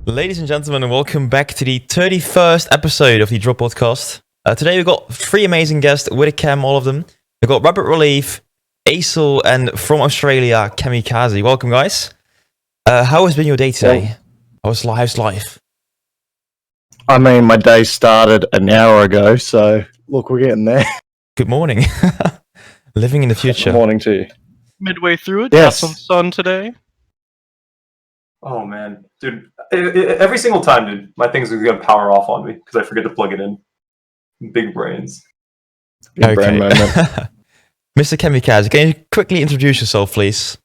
Ladies and gentlemen, welcome back to the 31st episode of the DroPodcast. Today we've got three amazing guests with a cam, all of them. We've got Rapid Relief, Asorr, and from Australia, Kamikaze. Welcome, guys. How has been your day today? How's life? I mean, my day started an hour ago, so look, we're getting there. Good morning. Living in the future. Good morning to you. Midway through it, Yes. got some sun today. Oh man, dude! Every single time, dude, my thing's gonna power off on me because I forget to plug it in. Big brains. Big brain moment. Mr. Kamikaze, can you quickly introduce yourself, please?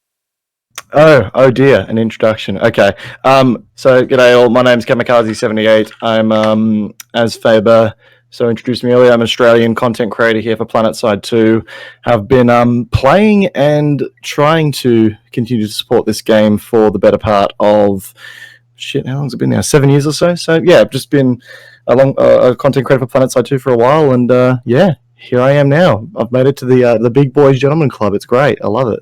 Oh dear, an introduction. Okay. So g'day all. My name's Kamikaze78. I'm as Faber so introduced me earlier. I'm an Australian content creator here for Planetside 2. Have been playing and trying to continue to support this game for the better part of how long's it been now? 7 years or so. So yeah, I've just been a content creator for Planetside 2 for a while, and yeah, here I am now. I've made it to the Big Boys Gentlemen Club. It's great. I love it.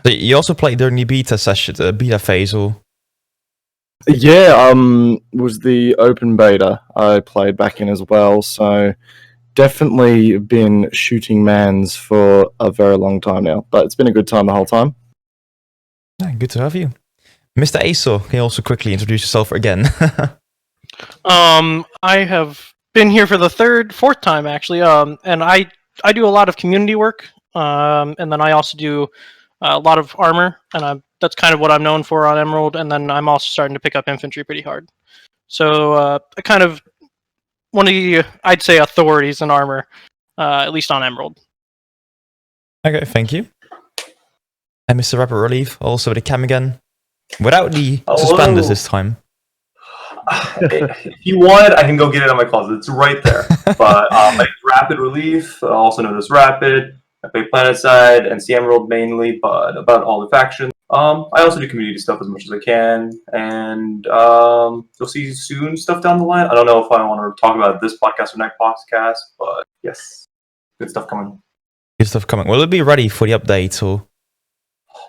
So you also played during the beta session, the beta phase, or? Yeah, was the open beta I played back in as well, so definitely been shooting mans for a very long time now, but it's been a good time the whole time. Yeah, good to have you. Mr. Asorr, can you also quickly introduce yourself again? I have been here for the fourth time actually, and I do a lot of community work, and then I also do a lot of armor, and that's kind of what I'm known for on Emerald, and then I'm also starting to pick up infantry pretty hard. So I kind of one of the, I'd say, authorities in armor, at least on Emerald. Okay, thank you. And Mr. Rapid Relief, also with the cam again. Without the suspenders this time. If you want, I can go get it in my closet. It's right there. But like Rapid Relief, also known as Rapid. I play Planetside and Emerald mainly, but about all the factions. I also do community stuff as much as I can, and you'll see soon stuff down the line. I don't know if I want to talk about this podcast or next podcast, but yes, good stuff coming. Good stuff coming. Will it be ready for the update, or?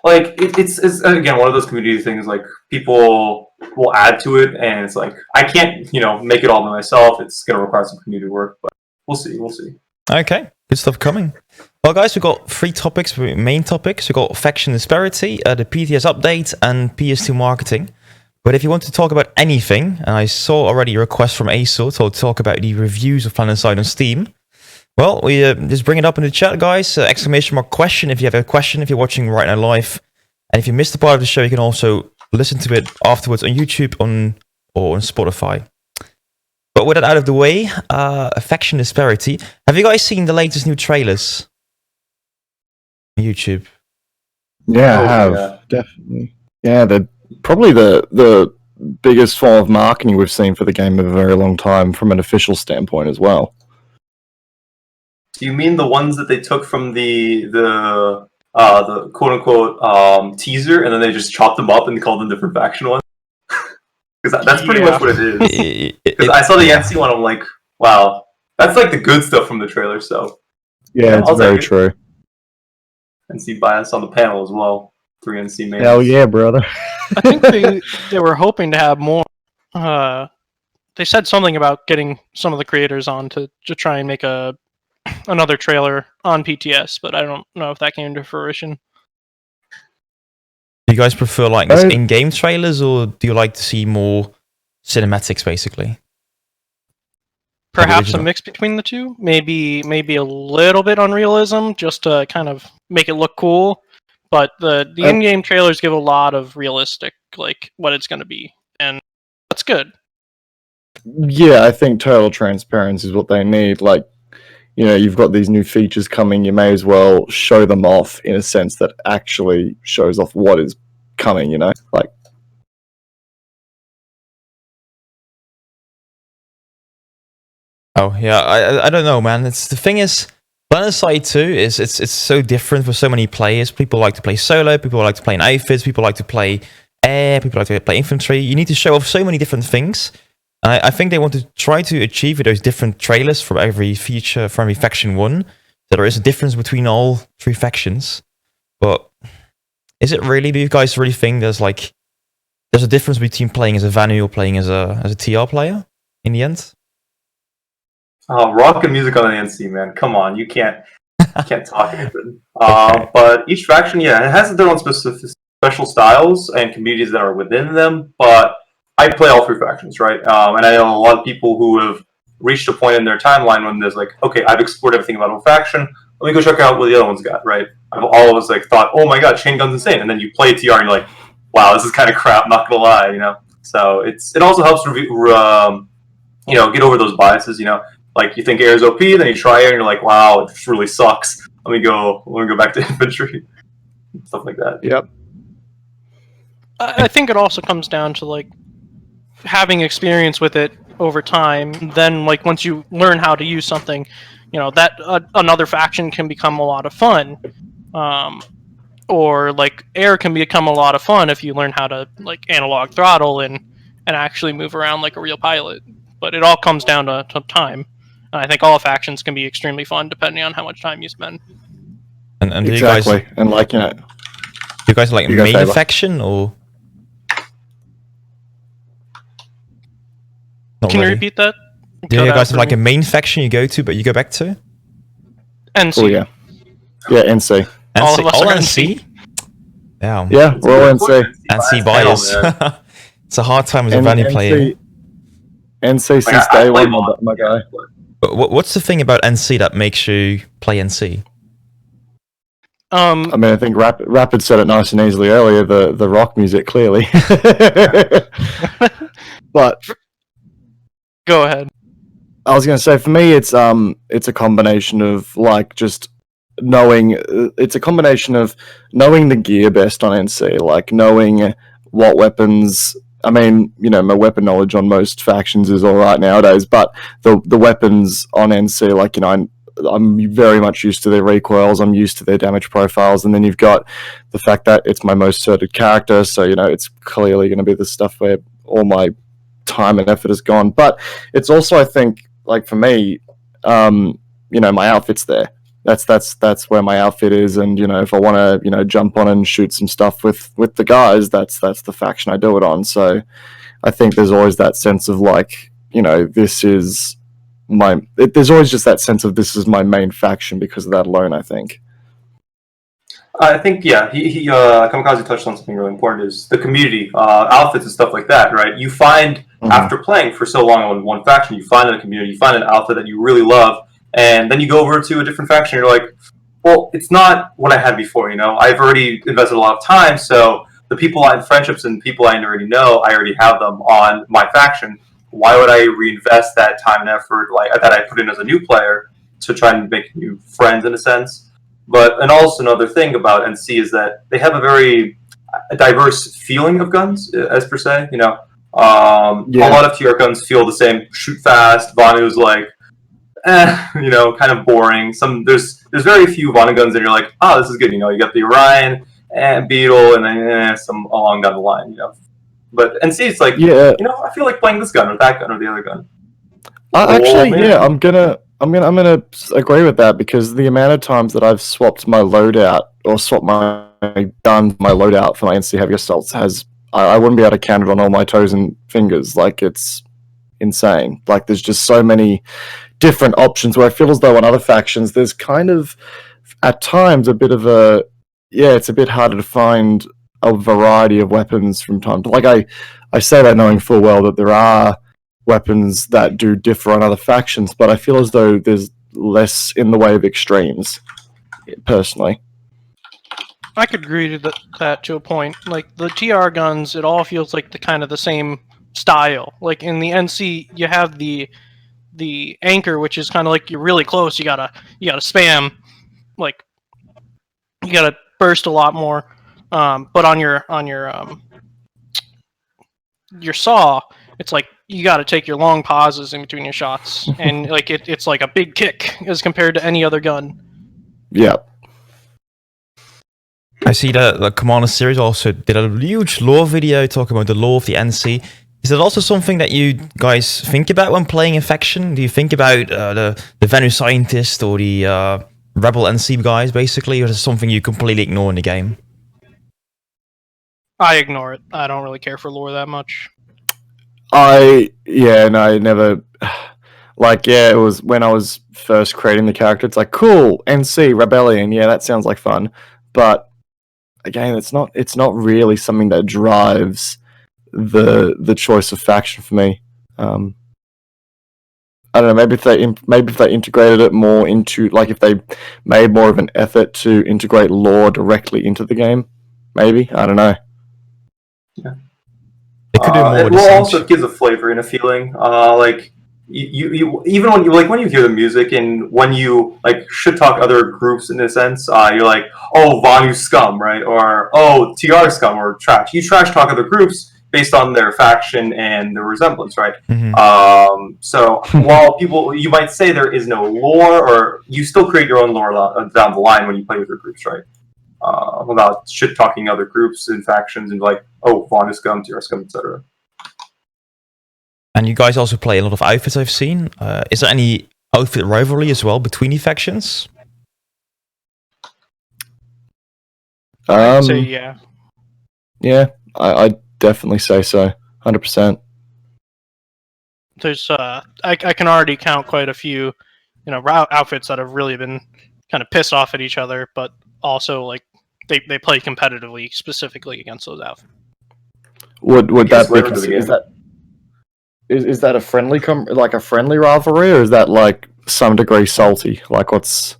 Like it's again one of those community things. Like people will add to it, and it's like I can't make it all by myself. It's gonna require some community work, but we'll see. Okay, good stuff coming. Well, guys, we've got three topics, main topics. We've got faction disparity, the PTS update, and PS2 marketing. But if you want to talk about anything, and I saw already a request from Asorr to talk about the reviews of Planetside on Steam, well, we just bring it up in the chat, guys. Exclamation mark question if you have a question, if you're watching right now live. And if you missed the part of the show, you can also listen to it afterwards on YouTube or on Spotify. But with that out of the way, faction disparity. Have you guys seen the latest new trailers? YouTube. Yeah, I have. Yeah. Definitely. Yeah, they're probably the biggest form of marketing we've seen for the game in a very long time from an official standpoint as well. Do you mean the ones that they took from the quote unquote teaser, and then they just chopped them up and called them different faction ones? Because that's pretty much what it is. Because I saw the NC one, I'm like, wow, that's like the good stuff from the trailer. So Yeah, it's very true. NC bias on the panel as well. 3 NC mains. Hell yeah, brother. I think they were hoping to have more. They said something about getting some of the creators on to try and make another trailer on PTS, but I don't know if that came to fruition. Do you guys prefer like this in-game trailers, or do you like to see more cinematics, basically? Perhaps a mix between the two. Maybe a little bit on realism, just to kind of make it look cool. But the in-game trailers give a lot of realistic, like what it's going to be, and that's good. Yeah, I think total transparency is what they need. Like, you've got these new features coming, you may as well show them off in a sense that actually shows off what is coming, Like, oh yeah, I don't know, man. The thing is, Planetside 2 is it's so different for so many players. People like to play solo, people like to play in outfits, people like to play air, people like to play infantry. You need to show off so many different things. I think they want to try to achieve those different trailers from every feature, from every faction one, So there is a difference between all three factions, but is it really? Do you guys really think there's a difference between playing as a Vanu or playing as a TR player in the end? Rock and music on the NC, man. Come on, you can't talk anything. Okay. But each faction, yeah, it has their own special styles and communities that are within them. But I play all three factions, right? And I know a lot of people who have reached a point in their timeline when there's like, okay, I've explored everything about one faction. Let me go check out what the other one's got, right? I've always thought, oh my god, Chain Gun's insane, and then you play TR and you're like, wow, this is kind of crap. Not gonna lie, So it also helps get over those biases, Like you think air is OP, then you try air and you're like, wow, it just really sucks. Let me go back to infantry, stuff like that. Yep. I think it also comes down to having experience with it over time. Then once you learn how to use something, that another faction can become a lot of fun. Or air can become a lot of fun if you learn how to analog throttle and actually move around like a real pilot. But it all comes down to time. And I think all factions can be extremely fun depending on how much time you spend. And do Exactly. And do you guys like main Faber. faction or? Not Can you really. repeat that? Do you Cut guys out have for a me. main faction you go to, but you go back to? NC. Oh yeah. Yeah, NC. All of us all are NC? Damn. Yeah, we're all NC. NC bias. It's a hard time as a And Vanu player. NC since I day play one, mod, my guy. But what's the thing about NC that makes you play NC? I mean, I think Rapid said it nice and easily earlier. The rock music, clearly. But Go ahead. I was going to say, for me, it's a combination of just knowing. It's a combination of knowing the gear best on NC, knowing what weapons. I mean, my weapon knowledge on most factions is all right nowadays, but the weapons on NC, I'm very much used to their recoils. I'm used to their damage profiles, and then you've got the fact that it's my most certed character, so it's clearly going to be the stuff where all my time and effort has gone. But it's also, I think, for me, my outfit's there. That's where my outfit is, and if I want to jump on and shoot some stuff with the guys, that's the faction I do it on. So I think there's always that sense of this is there's always just that sense of this is my main faction because of that alone, I think. I think, yeah, he Kamikaze touched on something really important, is the community, outfits and stuff like that, right? You find, after playing for so long on one faction, you find a community, you find an outfit that you really love, and then you go over to a different faction, and you're like, well, it's not what I had before, I've already invested a lot of time, so the people and friendships and people I already know, I already have them on my faction. Why would I reinvest that time and effort that I put in as a new player to try and make new friends, in a sense? And also another thing about NC is that they have a very diverse feeling of guns, as per se. A lot of TR guns feel the same: shoot fast. Vanu's kind of boring. There's very few Vanu guns, and you're like, oh, this is good. You got the Orion and Beetle, and then some along down the line. But NC, it's I feel like playing this gun or that gun or the other gun. I'm gonna agree with that, because the amount of times that I've swapped my loadout or swapped my loadout for my NC heavy assaults I wouldn't be able to count it on all my toes and fingers. It's insane. There's just so many different options where I feel as though on other factions there's kind of at times a bit of it's a bit harder to find a variety of weapons from time to I say that knowing full well that there are weapons that do differ on other factions, but I feel as though there's less in the way of extremes, personally. I could agree to that to a point. The TR guns, it all feels like the same style. In the NC, you have the anchor, which is kind of you're really close. You gotta spam, you gotta burst a lot more. But on your saw, it's you got to take your long pauses in between your shots, and it's like a big kick as compared to any other gun. Yeah. I see that the Commander series also did a huge lore video talking about the lore of the NC. Is it also something that you guys think about when playing a faction? Do you think about the Vanu scientist or the Rebel NC guys, basically, or is it something you completely ignore in the game? I ignore it. I don't really care for lore that much. I never. Like, yeah, it was when I was first creating the character. It's like, cool, NC Rebellion. Yeah, that sounds like fun. But again, it's not really something that drives the choice of faction for me. I don't know. Maybe if they integrated it more into, like, if they made more of an effort to integrate lore directly into the game. Maybe, I don't know. It could do more. It will also gives a flavor and a feeling. Like you even when you hear the music and when you like should talk other groups in a sense, you're like, oh, Vanu scum, right? Or oh, TR scum or trash. You trash talk other groups based on their faction and their resemblance, right? Mm-hmm. So while you might say there is no lore, or you still create your own lore down the line when you play with your groups, right? About shit talking other groups and factions and like, oh, Vanu scum, TR scum, etc. And you guys also play a lot of outfits, I've seen. Is there any outfit rivalry as well between the factions? I'd say yeah. Yeah, I definitely say so. 100%. There's I can already count quite a few, outfits that have really been kind of pissed off at each other, but also like they play competitively specifically against those outfits. Would that be is that a friendly like a friendly rivalry, or is that like some degree salty? Like what's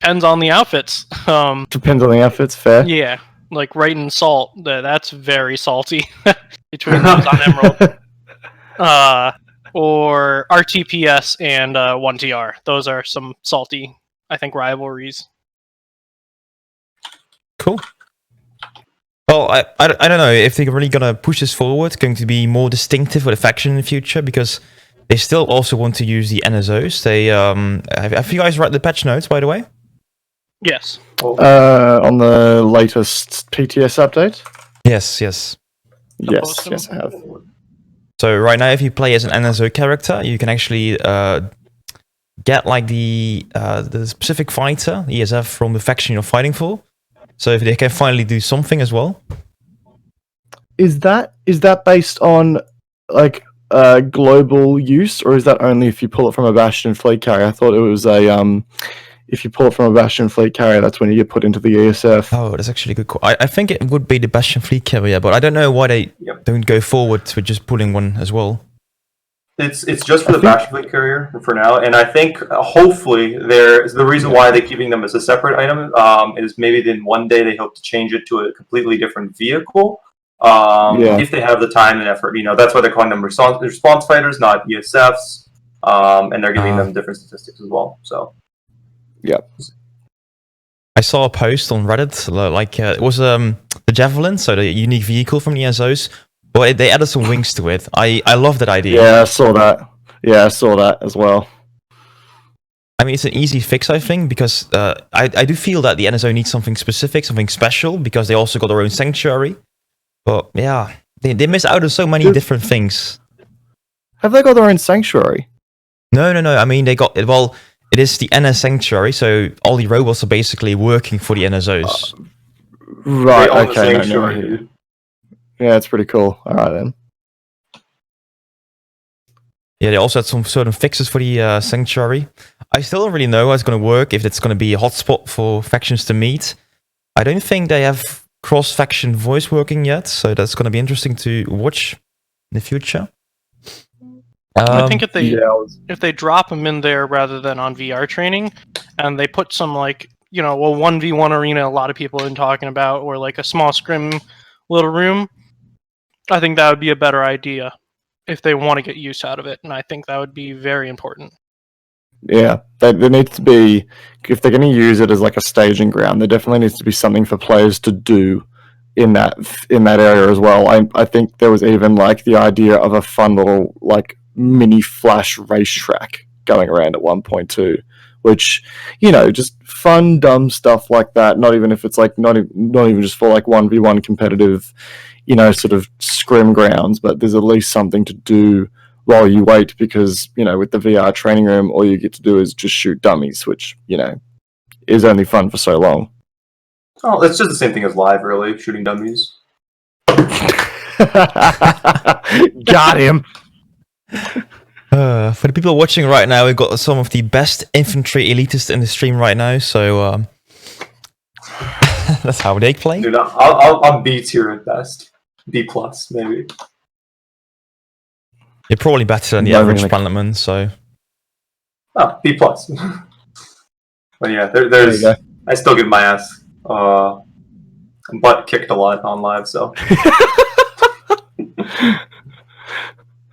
depends on the outfits. Depends on the outfits. Fair. Yeah, like Right and Salt. That's very salty between those on Emerald. Or RTPS and 1TR. Those are some salty, I think, rivalries. Cool. Well, I don't know if they're really going to push this forward, going to be more distinctive for the faction in the future, because they still also want to use the NSOs. They have you guys read the patch notes, by the way? Yes. On the latest PTS update? Yes, Yes, I have. So right now, if you play as an NSO character, you can actually get like the specific fighter, ESF, from the faction you're fighting for. So if they can finally do something as well. Is that based on like global use, or is that only if you pull it from a Bastion fleet carrier? I thought it was if you pull it from a Bastion fleet carrier, that's when you get put into the ESF. Oh, that's actually a good call. I think it would be the Bastion fleet carrier, but I don't know why they don't go forward with just pulling one as well. It's just for the Bastion fleet carrier for now, and I think hopefully the reason why they're keeping them as a separate item is maybe then one day they hope to change it to a completely different vehicle. If they have the time and effort, that's why they're calling them response fighters, not ESFs, and they're giving them different statistics as well. So, yeah. I saw a post on Reddit, like it was the Javelin, so the unique vehicle from the ESOs, but they added some wings to it. I love that idea. Yeah, I saw that. Yeah, I saw that as well. I mean, it's an easy fix, I think, because I do feel that the NSO needs something specific, something special, because they also got their own sanctuary. But yeah, they miss out on so many different things. Have they got their own sanctuary? No. I mean, they got it. Well, it is the NS sanctuary, so all the robots are basically working for the NSOs. Right. Okay. No. Yeah, it's pretty cool. All right then. Yeah, they also had some certain fixes for the sanctuary. I still don't really know how it's going to work, if it's going to be a hotspot for factions to meet. I don't think they have cross-faction voice working yet, so that's going to be interesting to watch in the future. I think if they drop them in there rather than on VR training, and they put some like, a 1v1 arena a lot of people have been talking about, or like a small scrim little room, I think that would be a better idea if they want to get use out of it, and I think that would be very important. Yeah, there needs to be, if they're going to use it as like a staging ground, there definitely needs to be something for players to do in that area as well. I think there was even like the idea of a fun little like mini flash racetrack going around at one point too, which just fun dumb stuff like that. Not even if it's like not even just for like 1v1 competitive, sort of scrim grounds, but there's at least something to do while you wait, because with the VR training room, all you get to do is just shoot dummies, which is only fun for so long. Oh, it's just the same thing as live, really, shooting dummies. Got him. For the people watching right now, we've got some of the best infantry elitists in the stream right now, so that's how they play. Dude, I'm B tier at best. B plus, maybe. You're probably better than the No, average really. Planet so... Oh, B plus. But yeah, There you there's. go. I still get my ass butt kicked a lot on live, so.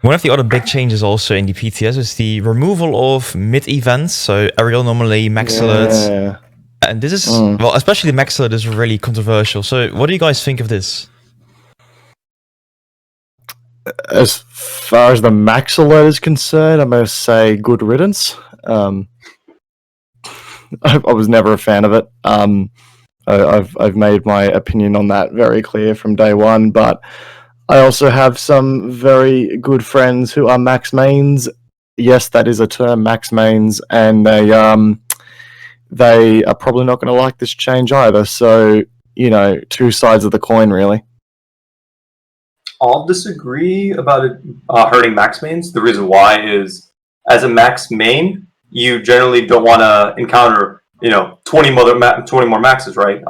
One of the other big changes also in the PTS is the removal of mid-events, so aerial anomaly, max alert, Yeah. and this is, well, especially the max alert is really controversial. So what do you guys think of this? As far as the Maxilla is concerned, I must say good riddance. I was never a fan of it. I've made my opinion on that very clear from day one, but I also have some very good friends who are max mains. Yes, that is a term, max mains, and they are probably not going to like this change either. So, two sides of the coin, really. I'll disagree about it hurting max mains. The reason why is, as a max main, you generally don't want to encounter 20 more maxes, right?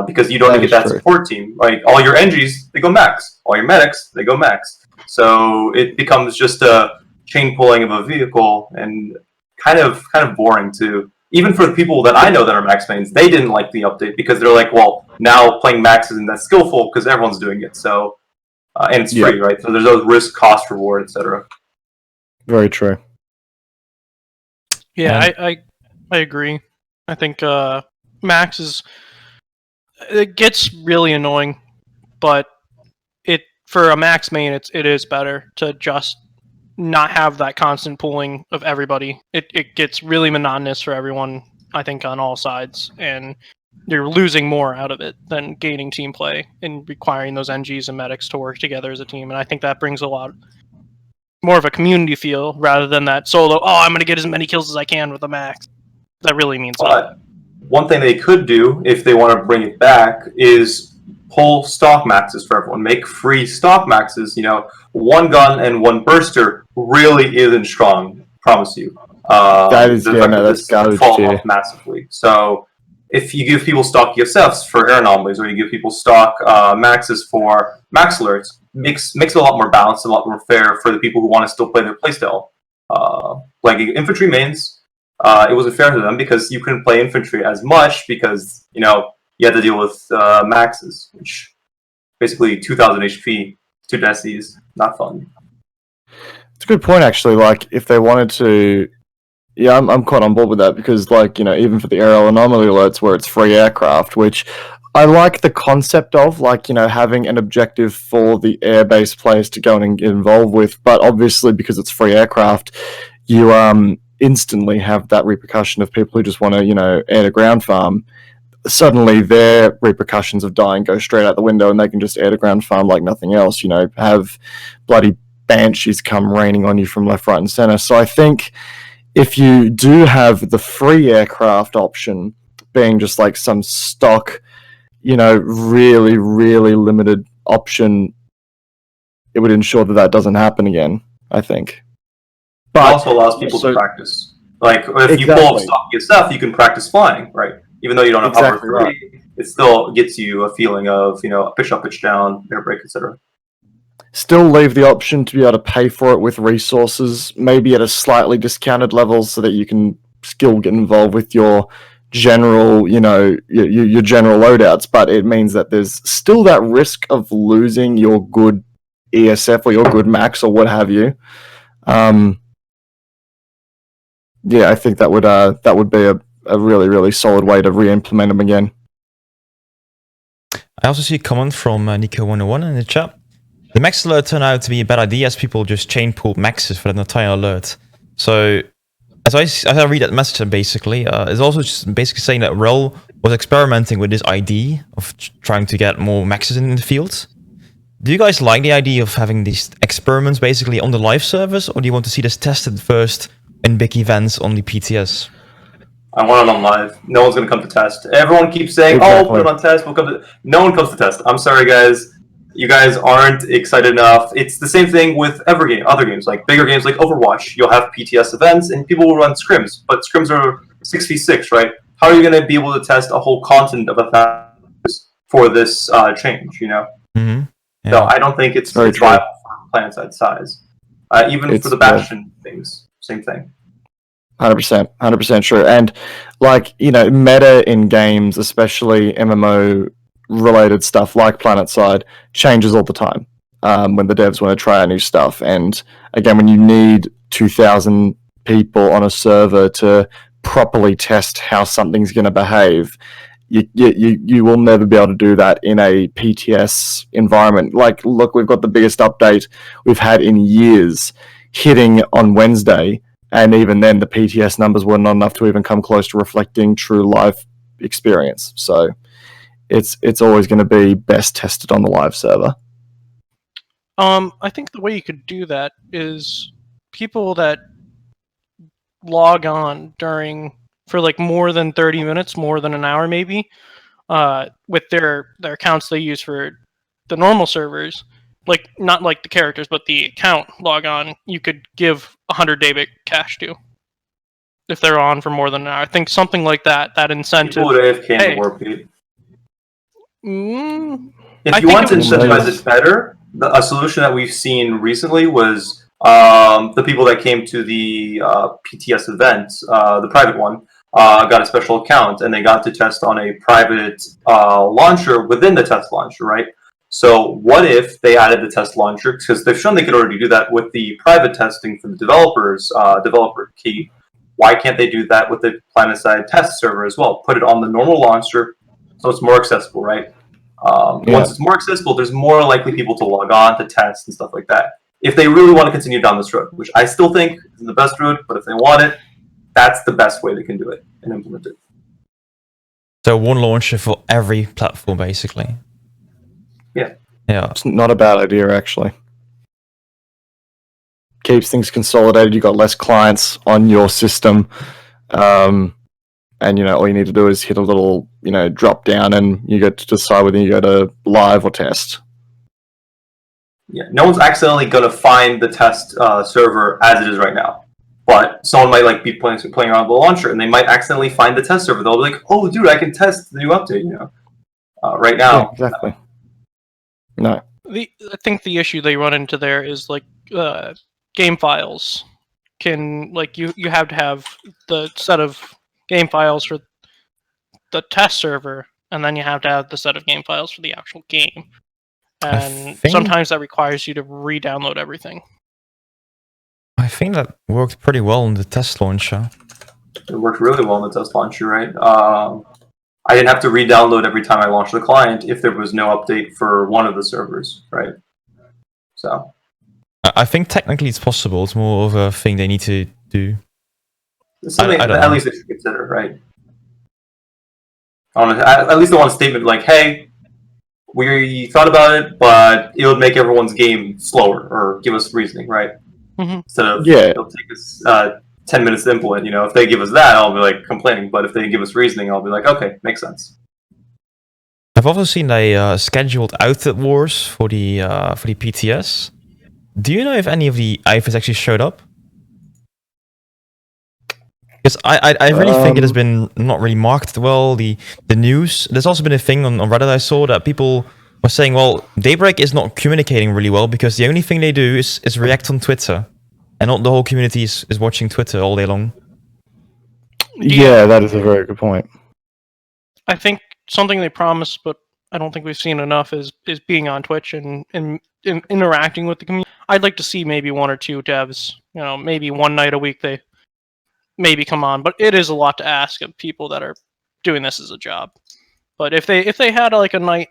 Because you don't That get is that true. support team. Like all your NGs, they go max. All your medics, they go max. So it becomes just a chain pulling of a vehicle, and kind of boring too. Even for the people that I know that are max mains, they didn't like the update because they're like, well, now playing max isn't that skillful because everyone's doing it. So and it's free, right? So there's no risk, cost, reward, etc. Very true. Yeah, I agree. I think Max it gets really annoying, but for a Max main it is better to just not have that constant pulling of everybody. It gets really monotonous for everyone, I think, on all sides, and you're losing more out of it than gaining team play and requiring those NGs and medics to work together as a team. And I think that brings a lot more of a community feel rather than that solo, I'm going to get as many kills as I can with a max. That really means But one thing they could do, if they want to bring it back, is pull stock maxes for everyone. Make free stock maxes. One gun and one burster really isn't strong. Promise you. That's garbage fall tier. off massively. So if you give people stock ESFs for air anomalies, or you give people stock maxes for max alerts, makes it a lot more balanced, a lot more fair for the people who want to still play their playstyle. Like infantry mains, it wasn't fair to them because you couldn't play infantry as much because you had to deal with maxes, which basically 2,000 HP, 2 decies, not fun. It's a good point, actually. Like, if they wanted to, yeah, I'm quite on board with that because, even for the aerial anomaly alerts where it's free aircraft, which I like the concept of, having an objective for the air-based players to go and get involved with, but obviously because it's free aircraft, you instantly have that repercussion of people who just want to, air-to-ground farm. Suddenly their repercussions of dying go straight out the window and they can just air-to-ground farm like nothing else, have bloody banshees come raining on you from left, right, and center. So I think if you do have the free aircraft option being just like some stock, really, really limited option, it would ensure that doesn't happen again, I think. But it also allows people to practice. Like, if you pull up stock ESF, you can practice flying, right? Even though you don't have hover 3, right. It still gets you a feeling of, pitch up, pitch down, air brake, etc. Still leave the option to be able to pay for it with resources, maybe at a slightly discounted level, so that you can still get involved with your general, your general loadouts. But it means that there's still that risk of losing your good ESF or your good max or what have you. Yeah, I think that would be a really, really solid way to re-implement them again. I also see a comment from Nico101 in the chat. The max alert turned out to be a bad idea as people just chain pulled maxes for the entire alert. So, as I read that message, basically, it's also just basically saying that Rel was experimenting with this idea of trying to get more maxes in the field. Do you guys like the idea of having these experiments basically on the live servers, or do you want to see this tested first in big events on the PTS? I want it on live. No one's gonna come to test. Everyone keeps saying, "Oh, put it on test. We'll come to." No one comes to test. I'm sorry, guys. You guys aren't excited enough. It's the same thing with other games, like bigger games like Overwatch. You'll have PTS events, and people will run scrims, but scrims are 6v6, right? How are you gonna be able to test a whole continent of 1,000 for this change? You know. Mm-hmm. Yeah. So I don't think it's viable for Planetside size. Even for the Bastion things, same thing. 100% sure. And like, meta in games, especially MMO related stuff like Planetside, changes all the time when the devs want to try out new stuff. And again, when you need 2,000 people on a server to properly test how something's going to behave, you will never be able to do that in a PTS environment. Like, look, we've got the biggest update we've had in years hitting on Wednesday, and even then the PTS numbers were not enough to even come close to reflecting true live experience. So it's always going to be best tested on the live server. I think the way you could do that is people that log on for like more than 30 minutes, more than an hour maybe, with their accounts they use for the normal servers, like not like the characters, but the account log on, you could give 100 debit cash to if they're on for more than an hour. I think something like that incentive. People would AFK in the Warpede. If you want to incentivize it better, a solution that we've seen recently was the people that came to the PTS event, the private one, got a special account, and they got to test on a private launcher within the test launcher, right? So what if they added the test launcher, because they've shown they could already do that with the private testing for the developers, developer key. Why can't they do that with the Planetside test server as well? Put it on the normal launcher, so it's more accessible, right? Once it's more accessible, there's more likely people to log on to test and stuff like that. If they really want to continue down this road, which I still think is the best route, but if they want it, that's the best way they can do it and implement it. So one launcher for every platform, basically. Yeah. It's not a bad idea, actually. Keeps things consolidated. You've got less clients on your system. And, all you need to do is hit a little, drop down, and you get to decide whether you go to live or test. Yeah, no one's accidentally going to find the test server as it is right now. But someone might be playing around with the launcher, and they might accidentally find the test server. They'll be like, "Oh, dude, I can test the new update." Right now. Yeah, exactly. No. I think the issue they run into there is game files. You have to have the set of game files for the test server, and then you have to have the set of game files for the actual game. And sometimes that requires you to re-download everything. I think that worked pretty well in the test launcher. It worked really well in the test launcher, right? I didn't have to re-download every time I launched the client if there was no update for one of the servers, right? So I think technically it's possible. It's more of a thing they need to do. It's something at least they should consider, right? At least they want a statement like, "Hey, we thought about it, but it would make everyone's game slower," or give us reasoning, right? Mm-hmm. Instead of it'll take us 10 minutes to implement. If they give us that, I'll be complaining. But if they give us reasoning, I'll be like, okay, makes sense. I've also seen they scheduled outfit wars for the PTS. Do you know if any of the outfits actually showed up? Because I really think it has been not really marketed well. The news. There's also been a thing on Reddit I saw that people were saying, well, Daybreak is not communicating really well because the only thing they do is react on Twitter, and not the whole community is watching Twitter all day long. Yeah, that is a very good point. I think something they promised, but I don't think we've seen enough, is being on Twitch and interacting with the community. I'd like to see maybe one or two devs, maybe one night a week they maybe come on, but it is a lot to ask of people that are doing this as a job. But if they had a night,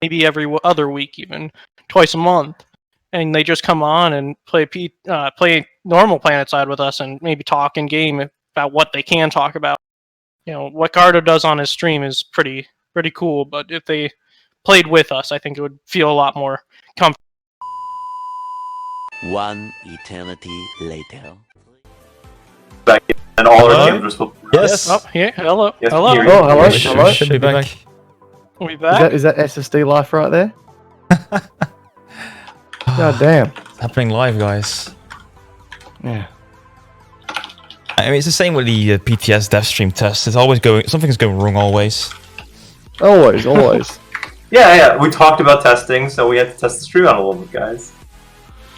maybe every other week, even twice a month, and they just come on and play normal Planetside with us and maybe talk in game about what they can talk about. What Gardo does on his stream is pretty cool, but if they played with us, I think it would feel a lot more comfortable. One eternity later. And all Hello? our games are supposed to be Yes. Oh, here, hello, Yes, hello. here. Oh, hello, We should- hello. we should be back. We Is back? that, is that SSD life right there? God damn. It's happening live, guys. Yeah. I mean, it's the same with the PTS dev stream test. It's always something's going wrong always. Always, always. Yeah. We talked about testing, so we had to test the stream out a little bit, guys.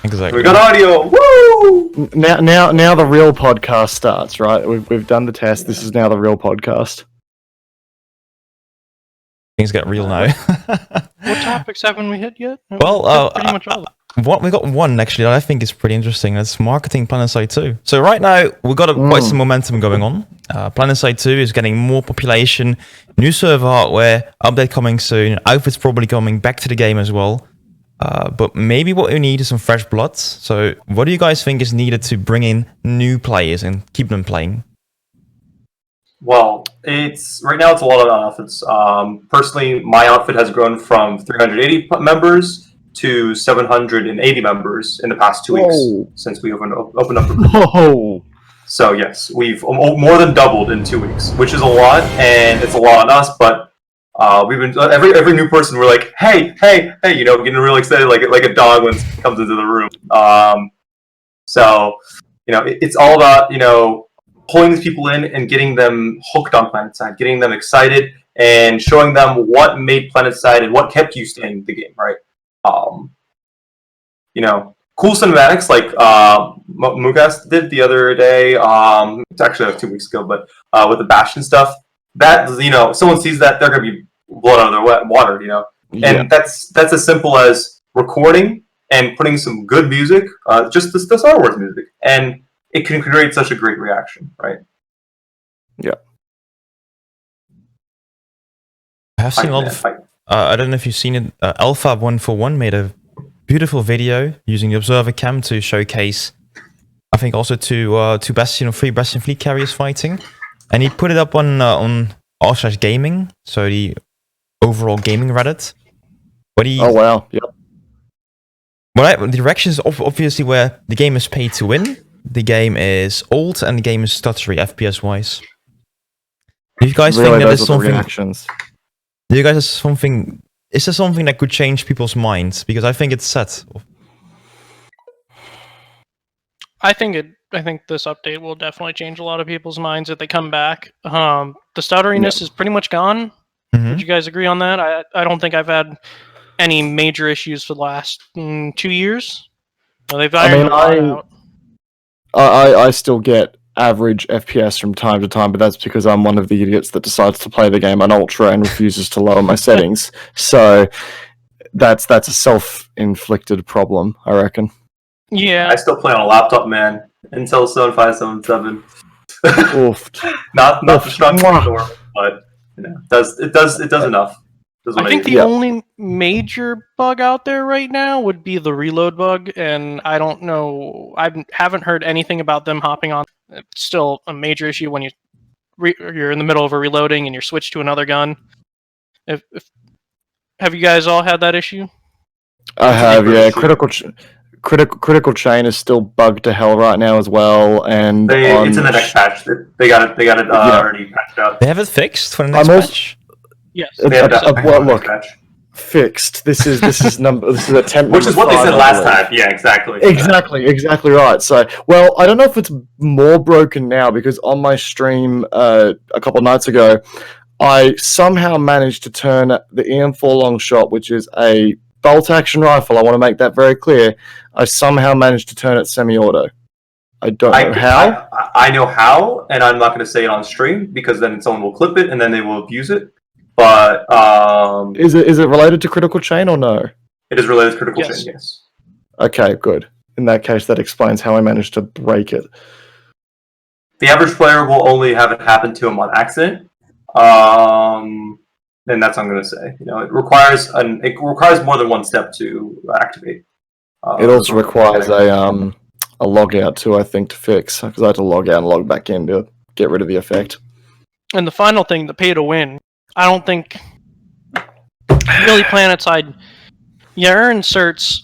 Exactly. We got audio. Woo! Now the real podcast starts, right? We've done the test. This is now the real podcast. Things get real now. What topics haven't we hit yet? Well, That's pretty much all. we got one actually that I think is pretty interesting. That's marketing Planetside 2. So right now we've got quite some momentum going on. Planetside 2 is getting more population, new server hardware, update coming soon, outfits probably coming back to the game as well. But maybe what we need is some fresh blood. So what do you guys think is needed to bring in new players and keep them playing? Well, right now it's a lot of outfits. Personally, my outfit has grown from 380 members to 780 members in the past 2 weeks Whoa. since we opened up recruitment. Whoa. So yes, we've more than doubled in 2 weeks, which is a lot, and it's a lot on us. But we've been every new person, we're like, hey, you know, getting really excited, like a dog when it comes into the room. So you know, it's all about, you know, pulling these people in and getting them hooked on Planetside, getting them excited, and showing them what made Planetside and what kept you staying in the game, right? You know, cool cinematics like Mugas did the other day. It's actually like 2 weeks ago, but with the Bastion stuff, that, you know, someone sees that, they're gonna be blown out of their water, you know. Yeah. And that's as simple as recording and putting some good music, just the Star Wars music, and it can create such a great reaction, right? I have seen a lot of. I don't know if you've seen it. Alpha 141 made a beautiful video using the observer cam to showcase, I think, also two Bastion or 3 Bastion fleet carriers fighting, and he put it up on r/gaming, so the overall gaming Reddit. But he, Oh wow. Yep. the direction is obviously where the game is paid to win, the game is old, and the game is stuttery FPS wise. Do you guys think that those is are the something? reactions. Do you guys have something? Is there something that could change people's minds? Because I think it's set. I think this update will definitely change a lot of people's minds if they come back. The stutteriness is pretty much gone. Mhm. Would you guys agree on that? I don't think I've had any major issues for the last 2 years. Well, they've ironed a lot out. I still get average FPS from time to time, but that's because I'm one of the idiots that decides to play the game on ultra and refuses to lower my settings. So that's a self-inflicted problem, I reckon. Yeah, I still play on a laptop, man. Intel 7577. Oofed. not the Oof. strongest Mwah. in the world, but you know, it does enough. Does what I think need. the Yeah. only major bug out there right now would be the reload bug, and I don't know. I haven't heard anything about them hopping on. It's still a major issue when you're in the middle of a reloading and you're switched to another gun. Have you guys all had that issue? I have, yeah. issue. Critical chain is still bugged to hell right now as well, and It's in the next patch. They got it already patched out. They have it fixed for the next I'm also- patch. Yes. They have that well, look, patch, fixed. This is attempt. which is what they number said 5, last I believe. time. Yeah, exactly. Exactly right. So, well, I don't know if it's more broken now because on my stream a couple of nights ago, I somehow managed to turn the EM4 long shot, which is a bolt action rifle. I want to make that very clear. I somehow managed to turn it semi-auto. I don't know how. I know how, and I'm not going to say it on stream because then someone will clip it and then they will abuse it. But Is it related to critical chain or no? it is related to critical Yes. chain. Yes. Okay, good. In that case, that explains how I managed to break it. The average player will only have it happen to him on accident. And that's what I'm going to say. You know, it requires more than one step to activate. It also requires a logout too, I think, to fix because I had to log out and log back in to get rid of the effect. And the final thing, the pay to win. I don't think really Planetside, you earn certs.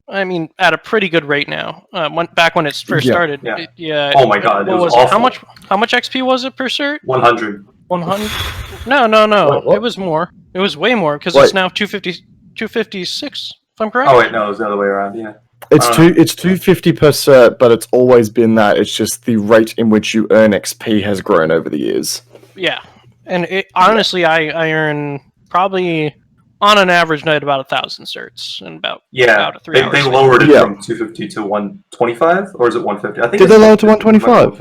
I mean, at a pretty good rate now. Back when it first Yeah. started, Yeah. yeah. Oh my God, it What was it? How awful. much XP was it per cert? 100. 100? No. Wait, what? It was more. It was way more because Wait. it's now 256. If I'm correct. Oh wait, no, it was the other way around. Yeah. It's I don't know. it's 250 per cert, but it's always been that. It's just the rate in which you earn XP has grown over the years. Yeah, and honestly, I earn probably on an average night about 1,000 certs in about a 3 hour They span. lowered it Yeah. from 250 to 125, or is it 150? I think Did it's they lower it to 125?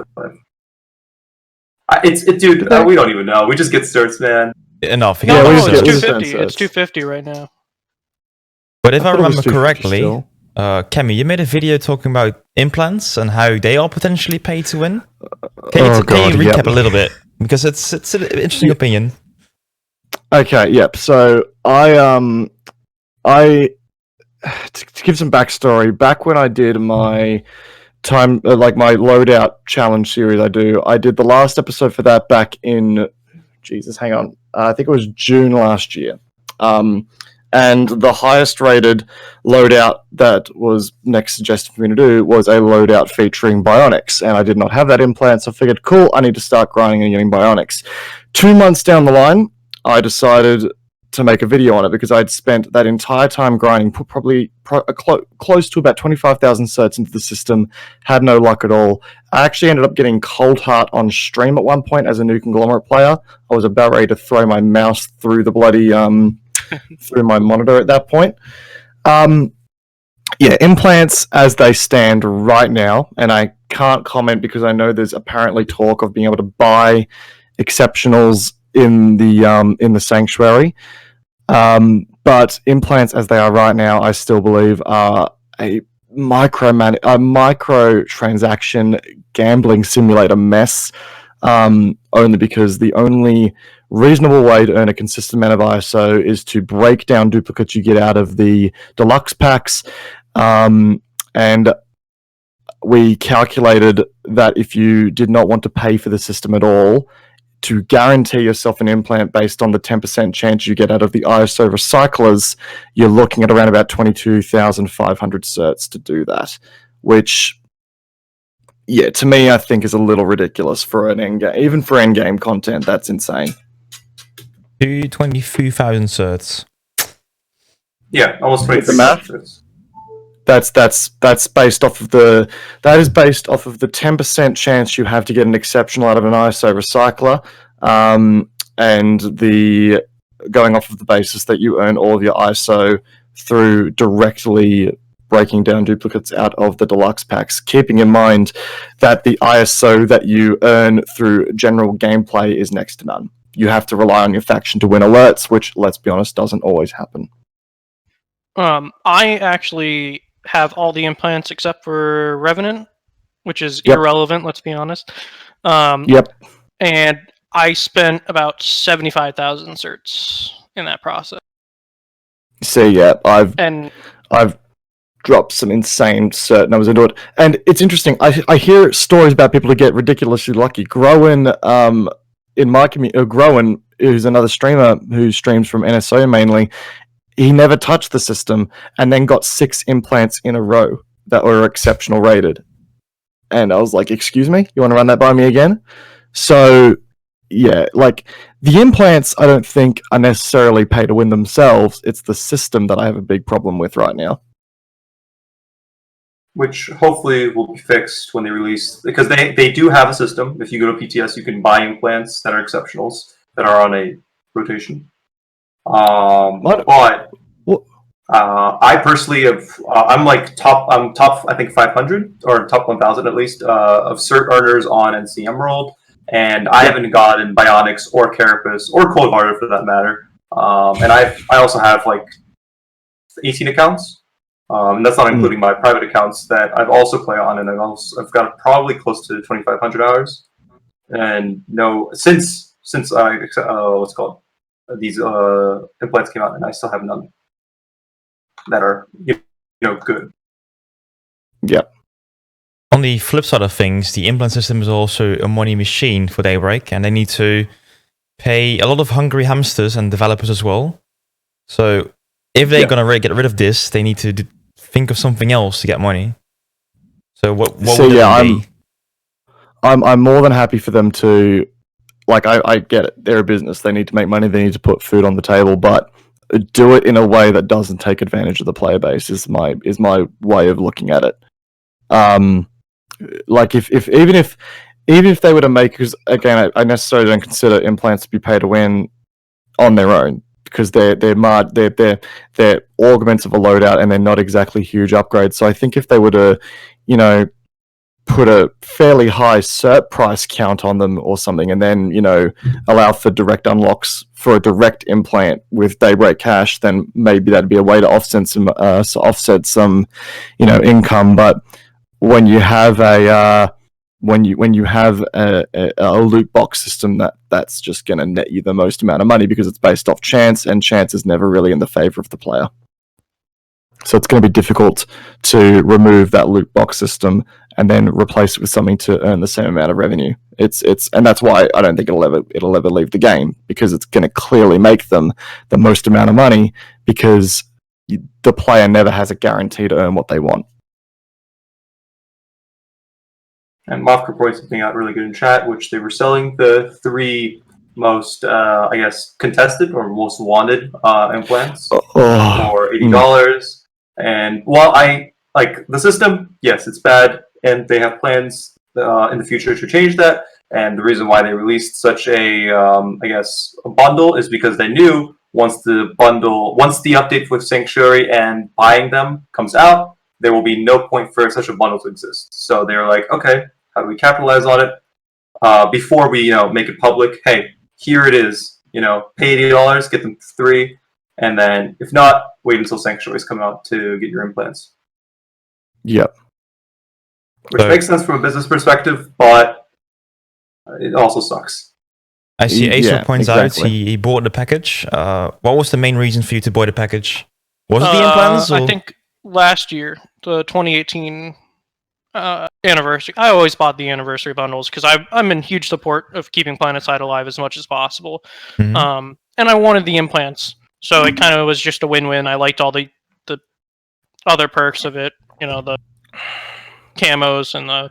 Dude. Did they? We don't even know. We just get certs, man. Enough. No, Yeah, we no, just it's get- we just 250. get It's certs. 250 right now. But if I, thought it was remember 250 correctly, still. Kemi, you made a video talking about implants and how they are potentially paid to win. Can you, Oh, can you God, recap yep. a little bit? Because it's an interesting opinion. Okay, yep. So I to give some backstory, back when I did my time like my loadout challenge series, I did the last episode for that back in hang on, I think it was June last year. And the highest rated loadout that was next suggested for me to do was a loadout featuring bionics, and I did not have that implant, so I figured, cool, I need to start grinding and getting bionics. 2 months down the line, I decided to make a video on it because I'd spent that entire time grinding, put probably close to about 25,000 certs into the system, had no luck at all. I actually ended up getting Cold Heart on stream at one point as a new conglomerate player. I was about ready to throw my mouse through the bloody through my monitor at that point. Yeah, implants as they stand right now, and I can't comment because I know there's apparently talk of being able to buy exceptionals in the sanctuary. But implants as they are right now, I still believe are a micro transaction gambling simulator mess. Only because the only reasonable way to earn a consistent amount of ISO is to break down duplicates you get out of the deluxe packs. And we calculated that if you did not want to pay for the system at all, to guarantee yourself an implant based on the 10% chance you get out of the ISO recyclers, you're looking at around about 22,500 certs to do that, which, yeah, to me, I think is a little ridiculous for an endgame. Even for endgame content, that's insane. 22,000 certs. Yeah, almost With the 23 math? certs. That's based off of the 10% chance you have to get an exceptional out of an ISO recycler, and the going off of the basis that you earn all of your ISO through directly breaking down duplicates out of the deluxe packs, keeping in mind that the ISO that you earn through general gameplay is next to none. You have to rely on your faction to win alerts, which, let's be honest, doesn't always happen. I actually have all the implants except for Revenant, which is Yep. irrelevant, let's be honest. Yep. And I spent about 75,000 certs in that process. So yeah, I've And dropped some insane cert numbers into it, and it's interesting. I hear stories about people who get ridiculously lucky. Groen, in my community, Groen, who's another streamer who streams from NSO mainly, he never touched the system and then got 6 implants in a row that were exceptional rated. And I was like, excuse me, you want to run that by me again? So, yeah, like, the implants I don't think are necessarily pay to win themselves. It's the system that I have a big problem with right now. Which hopefully will be fixed when they release, because they do have a system. If you go to PTS, you can buy implants that are exceptionals that are on a rotation. What? But What? I personally have I'm top I think 500 or top 1,000 at least of cert earners on NC Emerald, and I haven't gotten Bionics or Carapace or Cold Hearted for that matter. And I also have like 18 accounts. And that's not including my private accounts that I've also played on, and I've got probably close to 2,500 hours. And no, since what's it called, these implants came out, and I still have none that are good. Yep. On the flip side of things, the implant system is also a money machine for Daybreak, and they need to pay a lot of hungry hamsters and developers as well. So if they're Yeah. gonna get rid of this, they need to think of something else to get money. So what So, would yeah, it be? I'm more than happy for them to, like, I get it. They're a business. They need to make money. They need to put food on the table, but do it in a way that doesn't take advantage of the player base. Is my way of looking at it. Like even if they were to make, because again, I necessarily don't consider implants to be pay to win on their own, because they're augments of a loadout and they're not exactly huge upgrades. So I think if they were to, put a fairly high cert price count on them or something, and then allow for direct unlocks for a direct implant with daybreak cash, then maybe that'd be a way to offset some income. But when you have a loot box system, that's just going to net you the most amount of money, because it's based off chance, and chance is never really in the favor of the player. So it's going to be difficult to remove that loot box system and then replace it with something to earn the same amount of revenue. And that's why I don't think it'll ever leave the game, because it's going to clearly make them the most amount of money, because the player never has a guarantee to earn what they want. And Mofka points something out really good in chat, which they were selling the 3 most, contested or most wanted implants for $80. And while I like the system, yes, it's bad, and they have plans in the future to change that. And the reason why they released such a, a bundle is because they knew once the update with Sanctuary and buying them comes out, there will be no point for such a bundle to exist. So they're like, okay, how do we capitalize on it before we, make it public? Hey, here it is. Pay $80, get them 3, and then if not, wait until Sanctuaries come out to get your implants. Yep. Which makes sense from a business perspective, but it also sucks. I see Asorr points out exactly. he bought the package. What was the main reason for you to buy the package? Was it the implants? I think last year, the 2018 anniversary. I always bought the anniversary bundles because I'm in huge support of keeping Planetside alive as much as possible. Mhm. And I wanted the implants, so it kind of was just a win-win. I liked all the other perks of it, the camos and I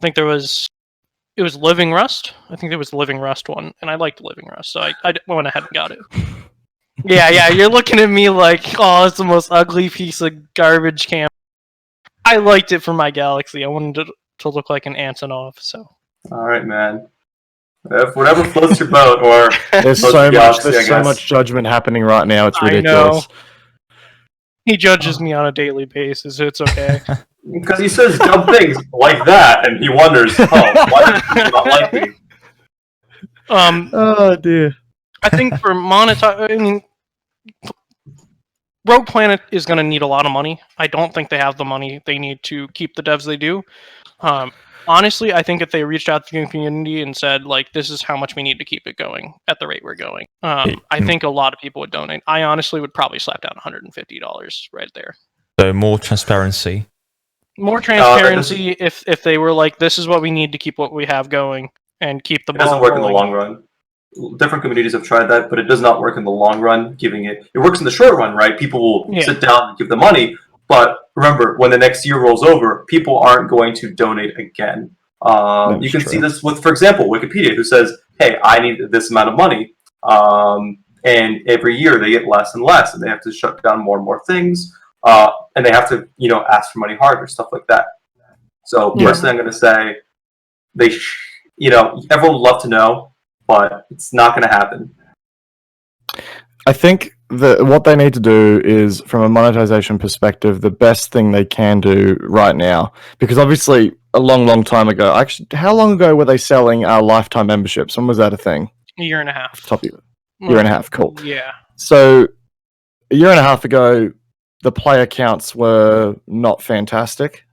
think it was Living Rust. I think there was the Living Rust one, and I liked Living Rust, so I went ahead and got it. Yeah, you're looking at me like, oh, it's the most ugly piece of garbage cam. I liked it for my Galaxy. I wanted it to look like an Antonov, so. All right, man. Whatever floats your boat, or There's so much judgment happening right now. It's ridiculous. I know. He judges me on a daily basis. It's okay. Because he says dumb things like that, and he wonders, why do you not like me? Oh dear. I think for Rogue Planet is going to need a lot of money. I don't think they have the money they need to keep the devs they do. Honestly, I think if they reached out to the community and said, like, this is how much we need to keep it going at the rate we're going, I think a lot of people would donate. I honestly would probably slap down $150 right there. So more transparency. More transparency if they were like, this is what we need to keep what we have going and keep the ball doesn't work rolling. in the long run. Different communities have tried that, but it does not work in the long run. It works in the short run, right? People will sit down and give the money, but remember, when the next year rolls over, people aren't going to donate again. You can see this with, for example, Wikipedia, who says, hey, I need this amount of money. And every year they get less and less, and they have to shut down more and more things. And they have to, ask for money harder, stuff like that. So personally, I'm going to say everyone would love to know, but it's not going to happen. I think what they need to do is, from a monetization perspective, the best thing they can do right now, because obviously a long time ago, actually, how long ago were they selling our lifetime memberships? When was that a thing? A year and a half. Year and a half, cool. Yeah. So a year and a half ago, the player counts were not fantastic.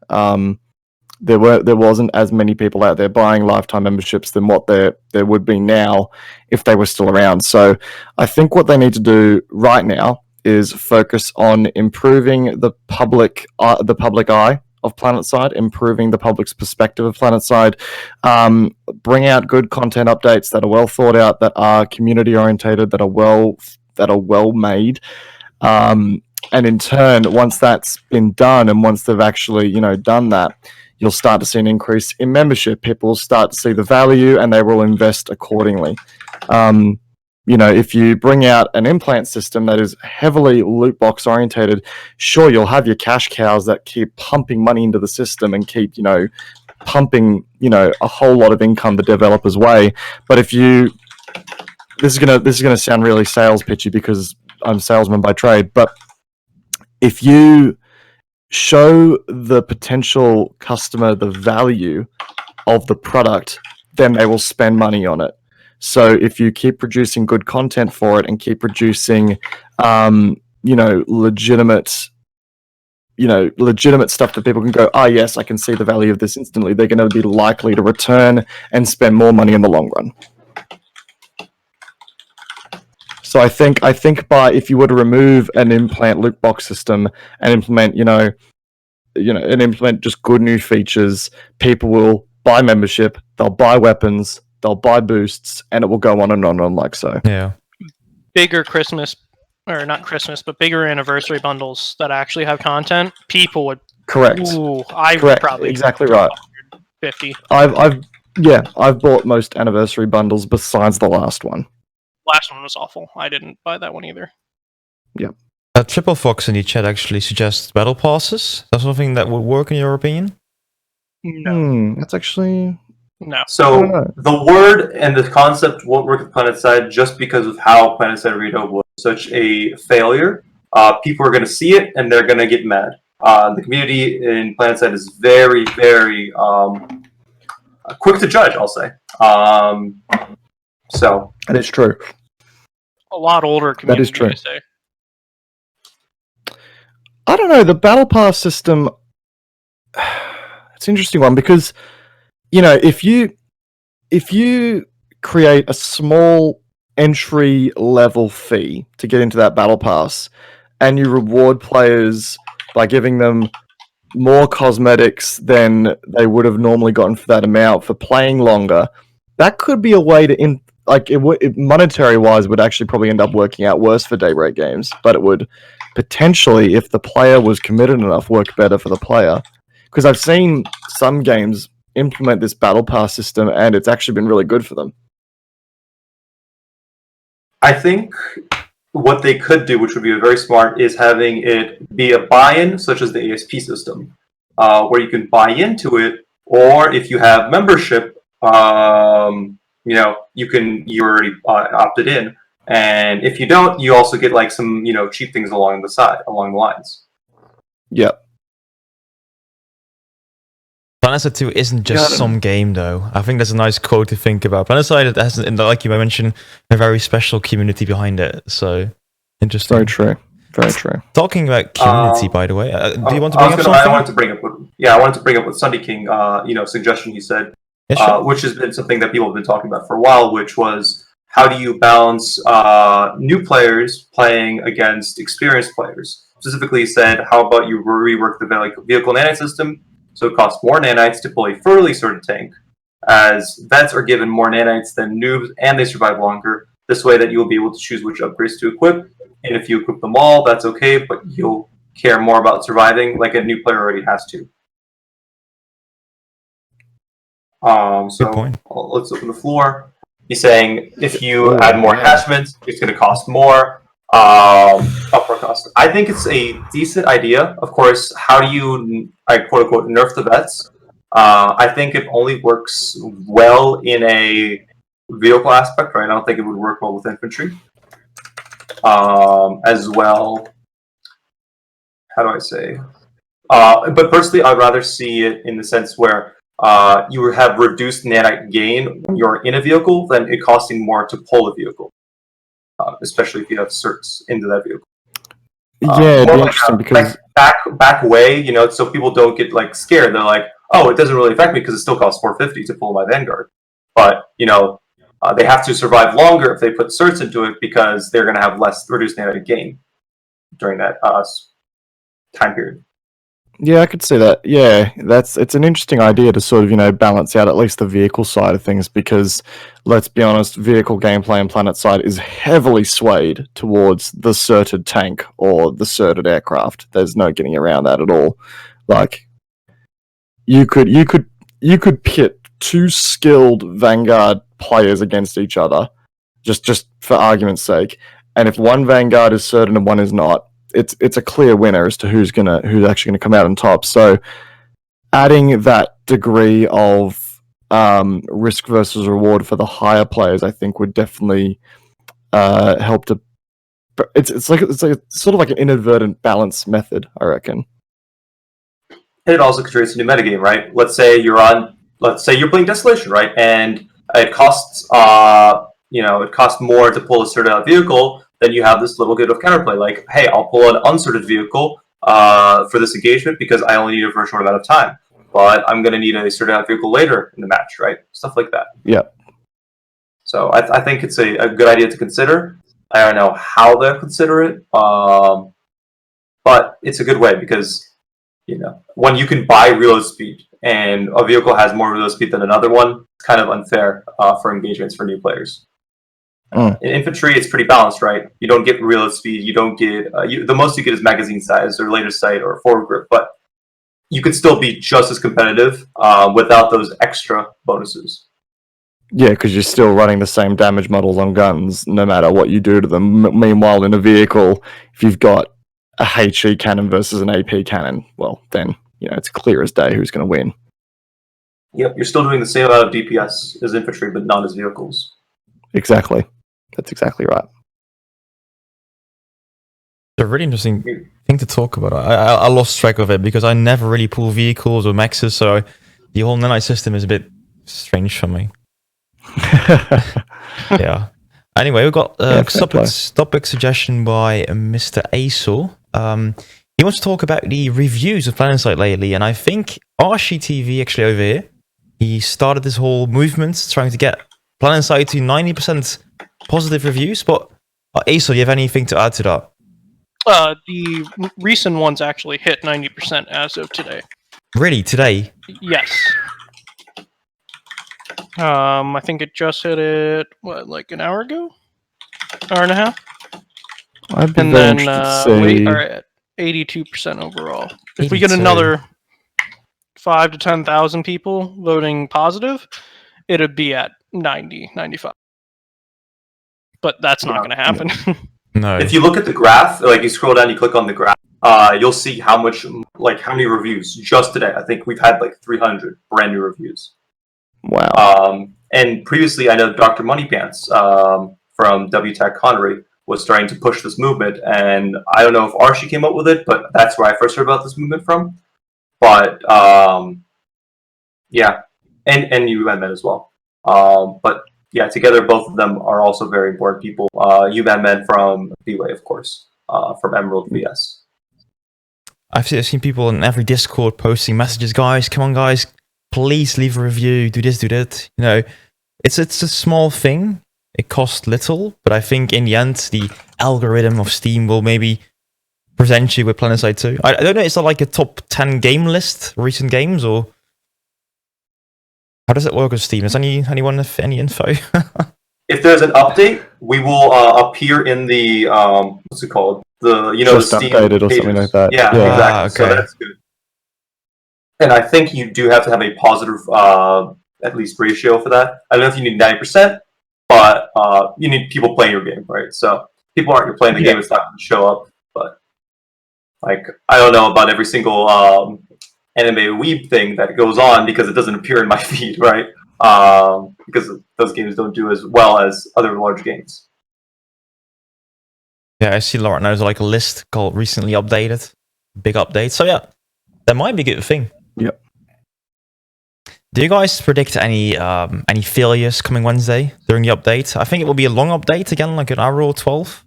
There wasn't as many people out there buying lifetime memberships than what there would be now if they were still around. So I think what they need to do right now is focus on improving the public eye of Planetside, improving the public's perspective of Planetside, bring out good content updates that are well thought out, that are community orientated, that are well made. And in turn, once that's been done, and once they've actually, done that, you'll start to see an increase in membership. People will start to see the value, and they will invest accordingly. If you bring out an implant system that is heavily loot box orientated, sure, you'll have your cash cows that keep pumping money into the system and keep, pumping, a whole lot of income the developer's way. But if you, this is gonna sound really sales pitchy because I'm a salesman by trade, but if you show the potential customer the value of the product, then they will spend money on it. So if you keep producing good content for it and keep producing, legitimate stuff that people can go, oh yes, I can see the value of this instantly, they're going to be likely to return and spend more money in the long run. So I think if you were to remove an implant loot box system and implement, implement just good new features, people will buy membership, they'll buy weapons, they'll buy boosts, and it will go on and on like so. Yeah. Bigger Christmas, or not Christmas, but bigger anniversary bundles that actually have content, people would. Correct. Ooh, I would Correct. probably Exactly right. 50. I've bought most anniversary bundles besides the last one. Last one was awful. I didn't buy that one either. Yep. Triple Fox in the chat actually suggests battle passes. That's something that would work in your opinion? No. That's actually... No. So the word and the concept won't work with Planetside just because of how Planetside Rito was such a failure. People are going to see it and they're going to get mad. The community in Planetside is very, very quick to judge, I'll say. So that is true. A lot older community. That is true. I say. I don't know, the battle pass system. It's an interesting one because, if you create a small entry level fee to get into that battle pass, and you reward players by giving them more cosmetics than they would have normally gotten for that amount for playing longer, that could be a way to monetary wise would actually probably end up working out worse for day rate games, but it would potentially, if the player was committed enough, work better for the player. Because I've seen some games implement this battle pass system and it's actually been really good for them. I think what they could do, which would be very smart, is having it be a buy-in, such as the ASP system, where you can buy into it, or if you have membership, you already opted in, and if you don't, you also get like some cheap things along the lines. Yep. Planetside 2 isn't just some game, though. I think that's a nice quote to think about. Planetside has, like you mentioned, a very special community behind it. So, interesting. Very true. Very true. Talking about community, by the way, do you want to bring up something? I wanted to bring up what Sunday King, suggestion he said, which has been something that people have been talking about for a while, which was how do you balance new players playing against experienced players? Specifically, he said, how about you rework the vehicle nanite system? So it costs more nanites to pull a fully sorted tank, as vets are given more nanites than noobs, and they survive longer. This way that you'll be able to choose which upgrades to equip, and if you equip them all, that's okay, but you'll care more about surviving like a new player already has to. Good point. Let's open the floor. He's saying if you add more attachments, it's going to cost more. Upfront cost. I think it's a decent idea. Of course, how do you, quote unquote, nerf the vets? I think it only works well in a vehicle aspect, right? I don't think it would work well with infantry. As well, how do I say? But personally, I'd rather see it in the sense where you have reduced nanite gain when you're in a vehicle than it costing more to pull a vehicle. Especially if you have certs into that vehicle. Yeah, it'd be interesting because back way, so people don't get scared. They're like, oh, it doesn't really affect me because it still costs $450 to pull my Vanguard. But they have to survive longer if they put certs into it because they're going to have less reduced nanite gain during that time period. Yeah, I could see that. Yeah, it's an interesting idea to sort of, balance out at least the vehicle side of things because let's be honest, vehicle gameplay in Planetside is heavily swayed towards the certed tank or the certed aircraft. There's no getting around that at all. Like you could pit two skilled Vanguard players against each other, just for argument's sake, and if one Vanguard is certain and one is not, it's a clear winner as to who's actually gonna come out on top. So adding that degree of risk versus reward for the higher players, I think, would definitely help to. It's like sort of like an inadvertent balance method, I reckon. It also creates a new metagame, right? Let's say you're playing Desolation, right? And it costs it costs more to pull a certain out vehicle. Then you have this little bit of counterplay, like, hey, I'll pull an unsorted vehicle for this engagement because I only need it for a short amount of time. But I'm going to need a sorted out vehicle later in the match, right? Stuff like that. Yeah. So I think it's a good idea to consider. I don't know how they'll consider it, but it's a good way because when you can buy reload speed and a vehicle has more reload speed than another one, it's kind of unfair for engagements for new players. In infantry, it's pretty balanced, right? You don't get reload speed. You don't get the most you get is magazine size or later sight or forward grip, but you could still be just as competitive without those extra bonuses. Yeah, because you're still running the same damage models on guns, no matter what you do to them. Meanwhile, in a vehicle, if you've got a HE cannon versus an AP cannon, well, then it's clear as day who's going to win. Yep, you're still doing the same amount of DPS as infantry, but not as vehicles. Exactly. That's exactly right. It's a really interesting thing to talk about. I lost track of it because I never really pull vehicles or maxes, so the whole nanite system is a bit strange for me. Yeah. Anyway, we've got topic suggestion by Mr. Asorr. He wants to talk about the reviews of Planetside lately, and I think RCTV actually over here, he started this whole movement trying to get Planetside to 90% positive reviews. But Asorr, do you have anything to add to that? The recent ones actually hit 90% as of today. Really, today? Yes. I think it just hit it, like an hour ago? Hour and a half? I'd be And very then interested to we see. are at 82% overall. If we get another 5 to 10,000 people voting positive, it'd be at 90, 95. But that's not going to happen. No. If you look at the graph, like you scroll down, you click on the graph, you'll see how many reviews just today. I think we've had like 300 brand new reviews. Wow. And previously, I know Dr. Moneypants from WTech Connery was starting to push this movement, and I don't know if Archie came up with it, but that's where I first heard about this movement from. But yeah, and you met as well. But yeah, together both of them are also very important people. You met from B-Way, of course, from Emerald VS. I've seen people in every Discord posting messages, guys, come on guys, please leave a review, do this, do that. It's a small thing. It costs little, but I think in the end, the algorithm of Steam will maybe present you with Planetside 2. I don't know, is that like a top 10 game list, recent games, or how does it work with Steam? Does anyone have any info? If there's an update, we will appear in the what's it called? The Just the Steam updated or pages. something like that. Yeah, exactly. Okay. So that's good. And I think you do have to have a positive at least ratio for that. I don't know if you need 90%, but you need people playing your game, right? So people aren't playing the game, it's not going to show up. But like, I don't know about every single anime weeb thing that goes on because it doesn't appear in my feed, right? Because those games don't do as well as other large games. Yeah, I see right now there's like a list called recently updated, big update. So yeah, that might be a good thing. Yep. Do you guys predict any failures coming Wednesday during the update? I think it will be a long update again, like an hour or 12.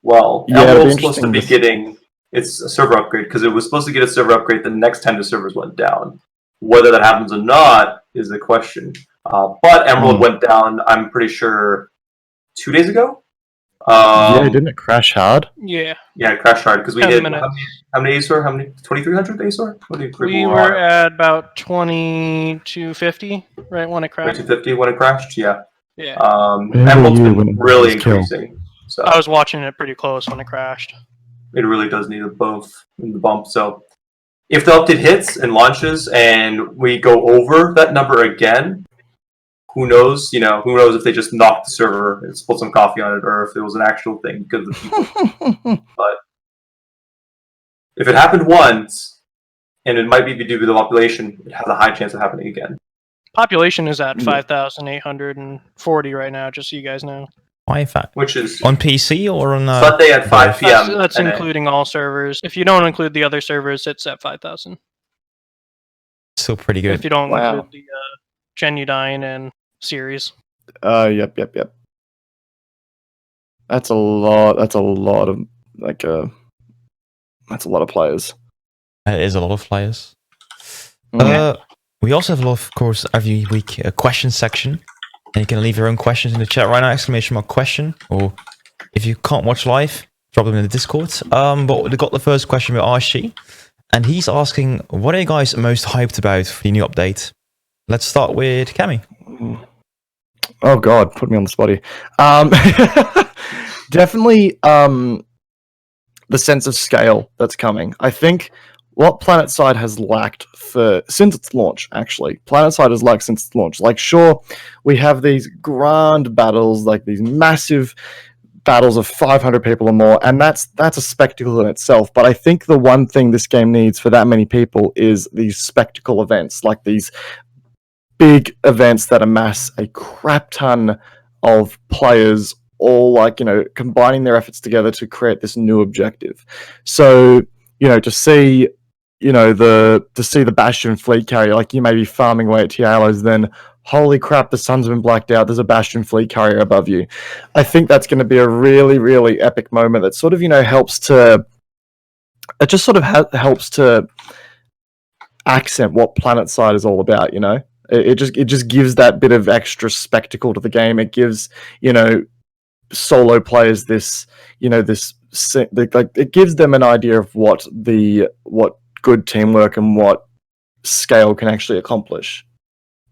Well, Yeah, Emerald's supposed to be getting its server upgrade because it was supposed to get a server upgrade the next time the servers went down. Whether that happens or not is the question. But Emerald went down, I'm pretty sure, 2 days ago. Yeah, didn't it crash hard? Yeah. Yeah, it crashed hard because we 10 hit minutes. how many Asorr? How many 2,300 Asorr? What do you We were at about 2250 right when it crashed. 250 when it crashed. Yeah. Yeah. Where were Emerald's you been when it really was killed? increasing, so I was watching it pretty close when it crashed. it really does need a bump. So if the update hits and launches and we go over that number again, who knows? Who knows if they just knocked the server and spilled some coffee on it, or if it was an actual thing because of the people. But if it happened once, and it might be due to the population, it has a high chance of happening again. Population is at 5,840 right now, just so you guys know. Why, in fact? Which is On PC or on... Sunday at 5 p.m. That's and including all servers. If you don't include the other servers, it's at 5,000. Still pretty good. If you don't Wow. include the Genudyne and series. Yep. That's a lot. That's a lot of that's a lot of players. It is a lot of players. Mm. We also have a lot, of course, every week a question section. And you can leave your own questions in the chat right now, ! Question. Or if you can't watch live, drop them in the Discord. But we got the first question with Archie. And he's asking, what are you guys most hyped about for the new update? Let's start with Cammy. Oh God, put me on the spotty. Definitely the sense of scale that's coming. I think what Planetside has lacked since its launch, actually. Planetside has lacked since its launch. Like, sure, we have these grand battles, like these massive battles of 500 people or more, and that's a spectacle in itself. But I think the one thing this game needs for that many people is these spectacle events, like these big events that amass a crap ton of players, all combining their efforts together to create this new objective. So to see the Bastion fleet carrier, like you may be farming away at Tialos, then holy crap, the sun's been blacked out, there's a Bastion fleet carrier above you. I think that's going to be a really, really epic moment that sort of helps to accent what Planetside is all about. It just gives that bit of extra spectacle to the game. It gives solo players this it gives them an idea of what good teamwork and what scale can actually accomplish.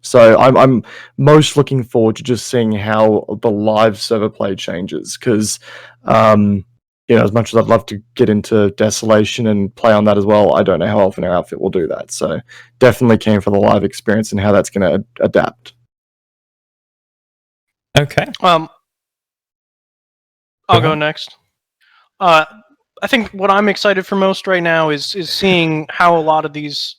So I'm most looking forward to just seeing how the live server play changes, because as much as I'd love to get into Desolation and play on that as well, I don't know how often our outfit will do that. So definitely keen for the live experience and how that's going to adapt. Okay. I'll go next. I think what I'm excited for most right now is seeing how a lot of these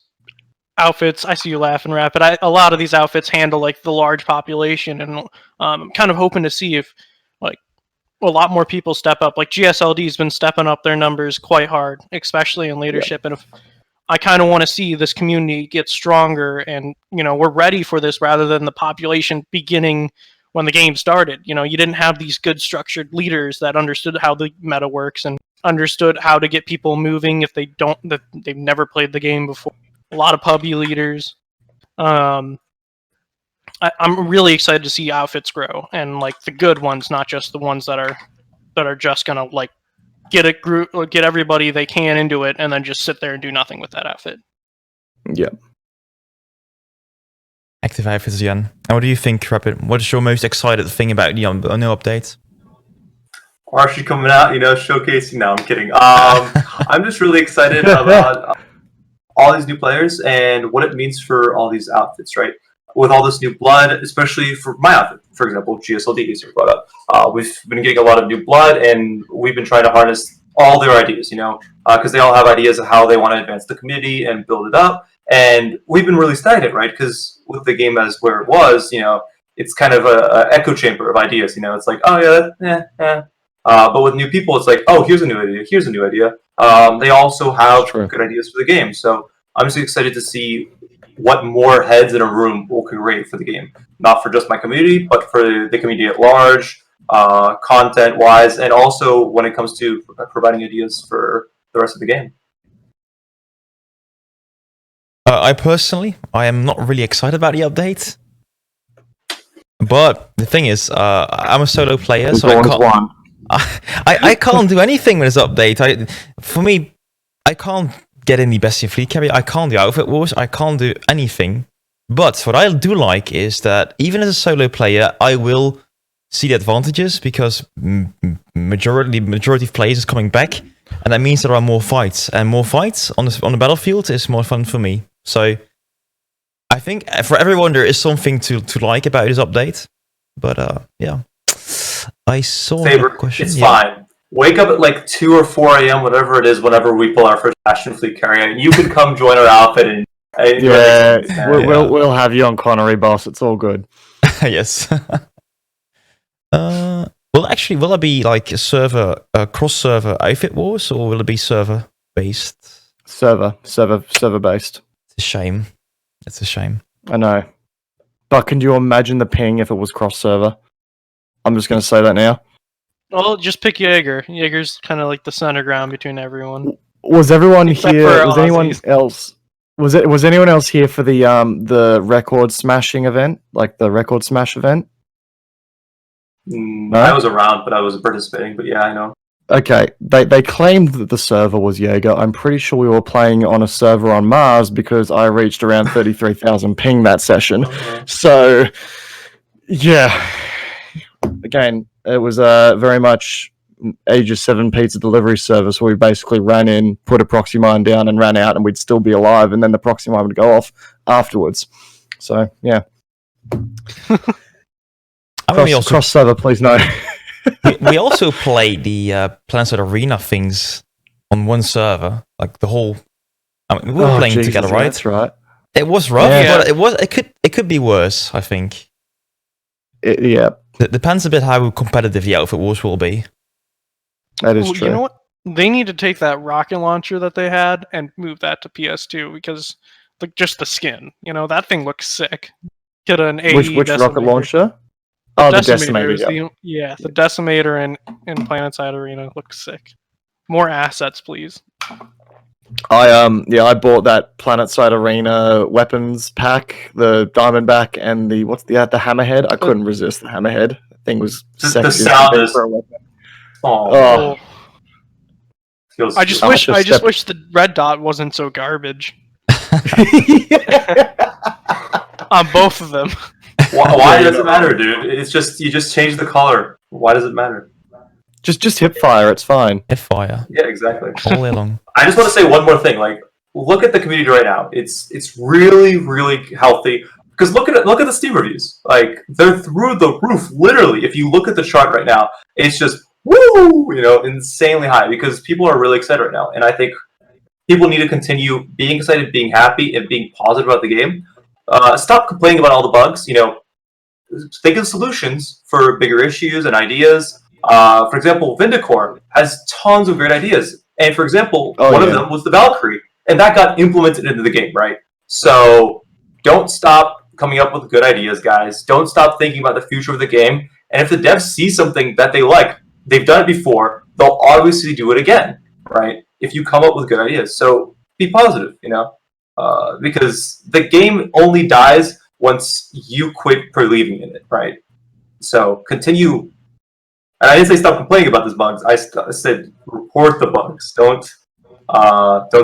outfits, I see you laughing, Rapid, a lot of these outfits handle like the large population, and I'm kind of hoping to see if a lot more people step up. Like GSLD's been stepping up their numbers quite hard, especially in leadership. Yeah. And if I kind of want to see this community get stronger, and we're ready for this rather than the population beginning when the game started. You didn't have these good structured leaders that understood how the meta works and understood how to get people moving if they've never played the game before. A lot of pubby leaders. I'm really excited to see outfits grow, and like the good ones, not just the ones that are just gonna like get a group or get everybody they can into it and then just sit there and do nothing with that outfit. Yeah. Active outfits again. And what do you think, Rapid? What is your most excited thing about the new update? Archie coming out, showcasing. No, I'm kidding. I'm just really excited about all these new players and what it means for all these outfits, right? With all this new blood, especially for my outfit, for example, GSLD is brought up. We've been getting a lot of new blood, and we've been trying to harness all their ideas, because they all have ideas of how they want to advance the community and build it up. And we've been really stagnant, right? Because with the game as where it was, it's kind of a echo chamber of ideas. It's like, oh yeah, but with new people, it's like, oh, here's a new idea. Here's a new idea. They also have good ideas for the game. So I'm just excited to see what more heads in a room will create for the game. Not for just my community, but for the community at large, content-wise, and also when it comes to providing ideas for the rest of the game. I am not really excited about the update. But the thing is, I'm a solo player, so I can't do anything with this update. For me, I can't get any best in fleet carrier. I can't do outfit wars. I can't do anything. But what I do like is that even as a solo player, I will see the advantages because majority of players is coming back, and that means there are more fights, and more fights on the battlefield is more fun for me. So I think for everyone there is something to like about this update. But yeah, I saw Favorite, that question. it's fine. Wake up at like 2 or 4 a.m., whatever it is, whenever we pull our first Bastion fleet carrier, and you can come join our outfit and we'll have you on Connery, boss. It's all good. Yes. Will it be like a server, cross-server outfit wars, or will it be server-based? Server based. It's a shame. It's a shame. I know. But can you imagine the ping if it was cross-server? I'm just going to say that now. Well, just pick Jaeger. Jaeger's kind of like the center ground between everyone. Was everyone Except here? for Was anyone Aussies. else? Was anyone else here for the record smashing event, like the record smash event? No? I was around, but I wasn't participating. But yeah, I know. Okay, they claimed that the server was Jaeger. I'm pretty sure we were playing on a server on Mars because I reached around 33,000 ping that session. So, yeah. Again, it was very much Aegis 7 pizza delivery service where we basically ran in, put a proxy mine down and ran out, and we'd still be alive, and then the proxy mine would go off afterwards. So, yeah. Cross server, please no. we also played the Planetside Arena things on one server, like the whole. I mean, we were playing together, right? That's right. It was rough, Yeah. but it could be worse. I think. Yeah, It depends a bit how competitive the outfit wars will be. that is Well, true. you know what? They need to take that rocket launcher that they had and move that to PS2 because, like, just the skin. That thing looks sick. Get an AE Which rocket decimator. launcher? Oh, the decimator. is Yeah. the decimator in Planetside Arena looks sick. More assets, please. I bought that Planetside Arena weapons pack, the Diamondback and the Hammerhead. I couldn't resist the Hammerhead. That thing was The sexy sound as is- for a weapon. Oh, feels I just I'll wish have to step- wish the red dot wasn't so garbage on both of them. why does it matter, dude? It's just you just change the color. Why does it matter? just hip fire. It's fine. If fire Yeah, exactly. all day long. I just want to say one more thing. Like, look at the community right now. It's really, really healthy. Because look at the Steam reviews. Like, they're through the roof. Literally, if you look at the chart right now, it's just woo, insanely high. Because people are really excited right now, and I think people need to continue being excited, being happy, and being positive about the game. Stop complaining about all the bugs. Think of solutions for bigger issues and ideas. For example, Vindicor has tons of great ideas. And for example, one of them was the Valkyrie. And that got implemented into the game, right? So don't stop coming up with good ideas, guys. Don't stop thinking about the future of the game. And if the devs see something that they like, they've done it before, they'll obviously do it again, right? If you come up with good ideas. So be positive, because the game only dies once you quit believing in it, right? So continue. And I didn't say stop complaining about these bugs. I said report the bugs. Don't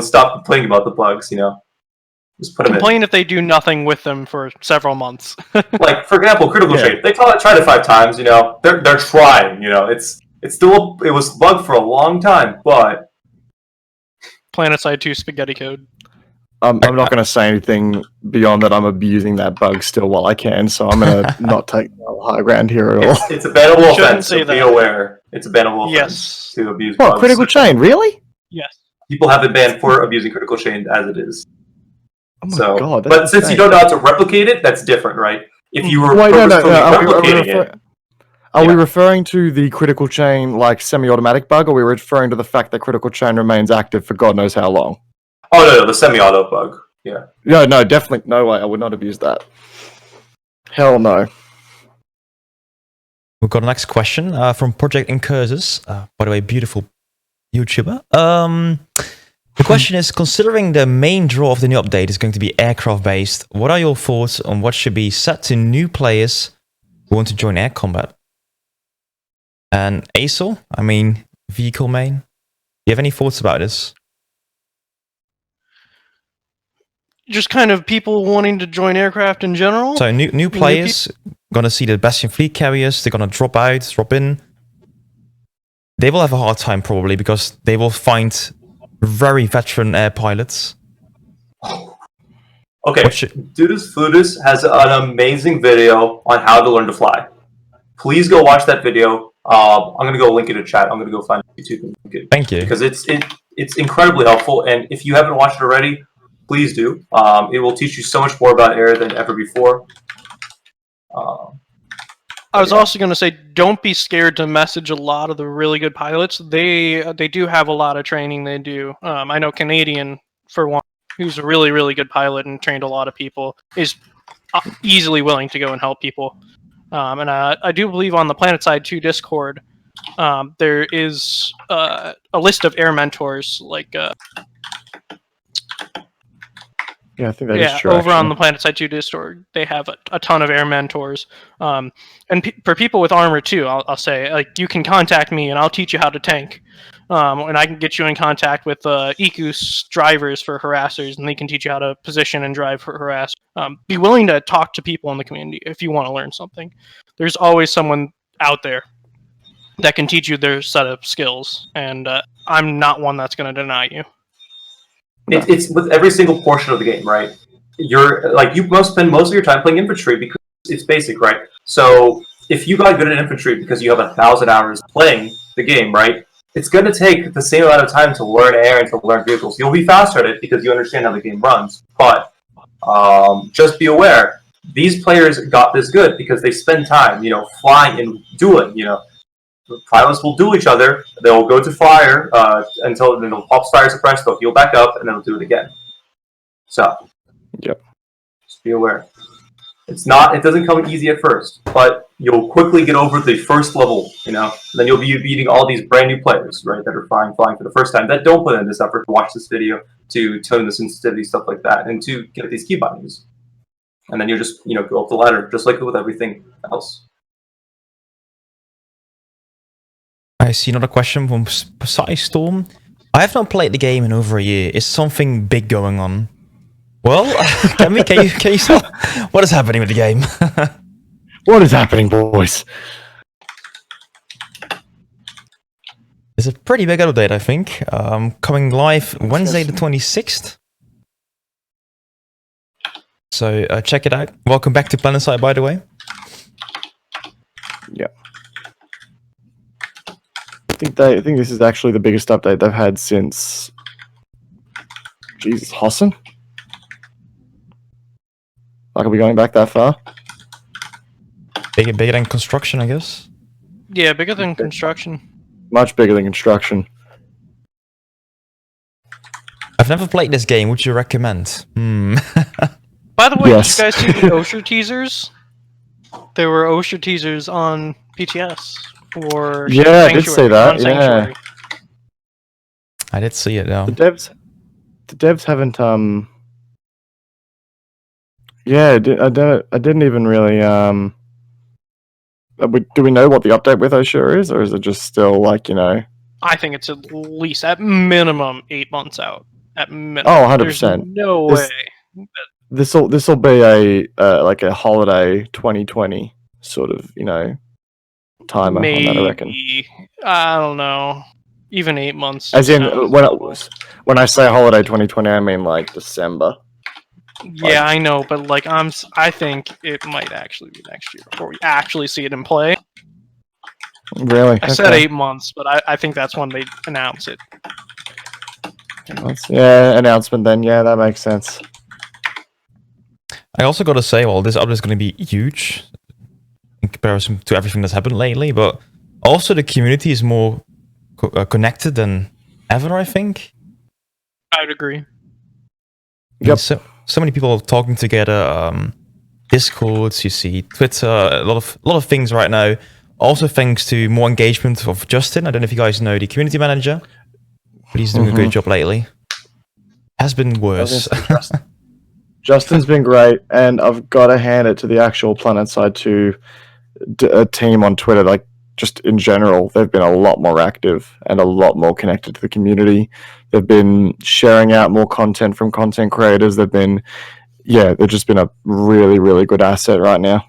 stop complaining about the bugs. Just put them Complain if they do nothing with them for several months. in. Like for example, critical chain. They tried it 5 times. They're trying. It was bugged for a long time, but Planetside 2 spaghetti code. I'm not going to say anything beyond that. I'm abusing that bug still while I can, so I'm going to not take the high ground here at all. it's a bannable Shouldn't offense. say So be that. aware. It's a bannable offense Yes. to abuse What, bugs. critical chain? Really? Yes. People have been banned for abusing critical chain as it is. Oh my god! That's But since you insane. don't know how to replicate it, that's different, right? If you were Wait, no. purposefully Are replicating we Yeah. referring to the critical chain like semi-automatic bug, or are we referring to the fact that critical chain remains active for God knows how long? Oh no, the semi-auto bug. Yeah. No, definitely no way. I would not have used that. Hell no. We've got a next question from Project Incursus. By the way, beautiful YouTuber. The question is, considering the main draw of the new update is going to be aircraft-based, what are your thoughts on what should be set to new players who want to join air combat? And Asorr, I mean, vehicle main. Do you have any thoughts about this? Just kind of people wanting to join aircraft in general. So new players gonna see the Bastion fleet carriers. They're gonna drop out, drop in. They will have a hard time probably because they will find very veteran air pilots. Okay, Dudus Fludus has an amazing video on how to learn to fly. Please go watch that video. I'm gonna go link it in chat. I'm gonna go find YouTube and link it. Thank you. Because it's incredibly helpful, and if you haven't watched it already, please do. It will teach you so much more about air than ever before. I was also going to say, don't be scared to message a lot of the really good pilots. They do have a lot of training. They do. I know Canadian, for one, who's a really, really good pilot and trained a lot of people, is easily willing to go and help people. And I do believe on the Planetside 2 Discord, there is a list of air mentors, like... Yeah, I think that is true. Over on the Planetside 2 Discord, they have a ton of air mentors. And for people with armor too, I'll say, like, you can contact me and I'll teach you how to tank. And I can get you in contact with ECUS drivers for harassers, and they can teach you how to position and drive for harass. Be willing to talk to people in the community if you want to learn something. There's always someone out there that can teach you their set of skills, and I'm not one that's going to deny you. It's with every single portion of the game, right? You must spend most of your time playing infantry because it's basic, right? So if you got good at infantry because you have 1,000 hours playing the game, right? It's going to take the same amount of time to learn air and to learn vehicles. You'll be faster at it because you understand how the game runs. But just be aware, these players got this good because they spend time, flying and doing, Pilots will duel each other. They'll go to fire until then they'll pop fire suppress. They'll heal back up, and then they'll do it again. So, yep. Just be aware. It doesn't come easy at first, but you'll quickly get over the first level. And then you'll be beating all these brand new players, right? That are flying for the first time. That don't put in this effort to watch this video, to tone the sensitivity, stuff like that, and to get these key bindings. And then you just go up the ladder, just like with everything else. I see another question from Storm. I have not played the game in over a year. Is something big going on? Well, can you tell what is happening with the game? What is happening, boys? It's a pretty big update, I think. Coming live Wednesday the 26th. So check it out. Welcome back to Planetside, by the way. Yeah. I think this is actually the biggest update they've had since Jesus Hossen. Like, are we going back that far? Bigger than construction, I guess. Yeah, bigger than construction. Much bigger than construction. I've never played this game. Would you recommend? By the way, Yes. Did you guys see the Asorr teasers? There were Asorr teasers on PTS. For I did see that. Yeah, I did see it. Yeah. The devs haven't. Yeah, I didn't even really. Do we know what the update with Asorr is, or is it just still like I think it's at least at minimum 8 months out. At minimum. Oh, 100%. No way. This will be a like a holiday 2020 sort of timer on that, I reckon. I don't know. Even 8 months. As in, when I say holiday 2020, I mean like December. Yeah, I know, but I think it might actually be next year before we actually see it in play. Really? I said 8 months, but I think that's when they announce it. Announcement then. Yeah, that makes sense. I also got to say, this update is going to be huge in comparison to everything that's happened lately, but also the community is more connected than ever, I think. I would agree. Yep. So many people talking together. Discords, you see Twitter, a lot of things right now. Also, thanks to more engagement of Justin. I don't know if you guys know the community manager, but he's doing a good job lately. Has been worse. Justin's been great, and I've got to hand it to the actual Planetside 2 team on Twitter. Like, just in general, they've been a lot more active and a lot more connected to the community. They've been sharing out more content from content creators. They've just been a really, really good asset right now.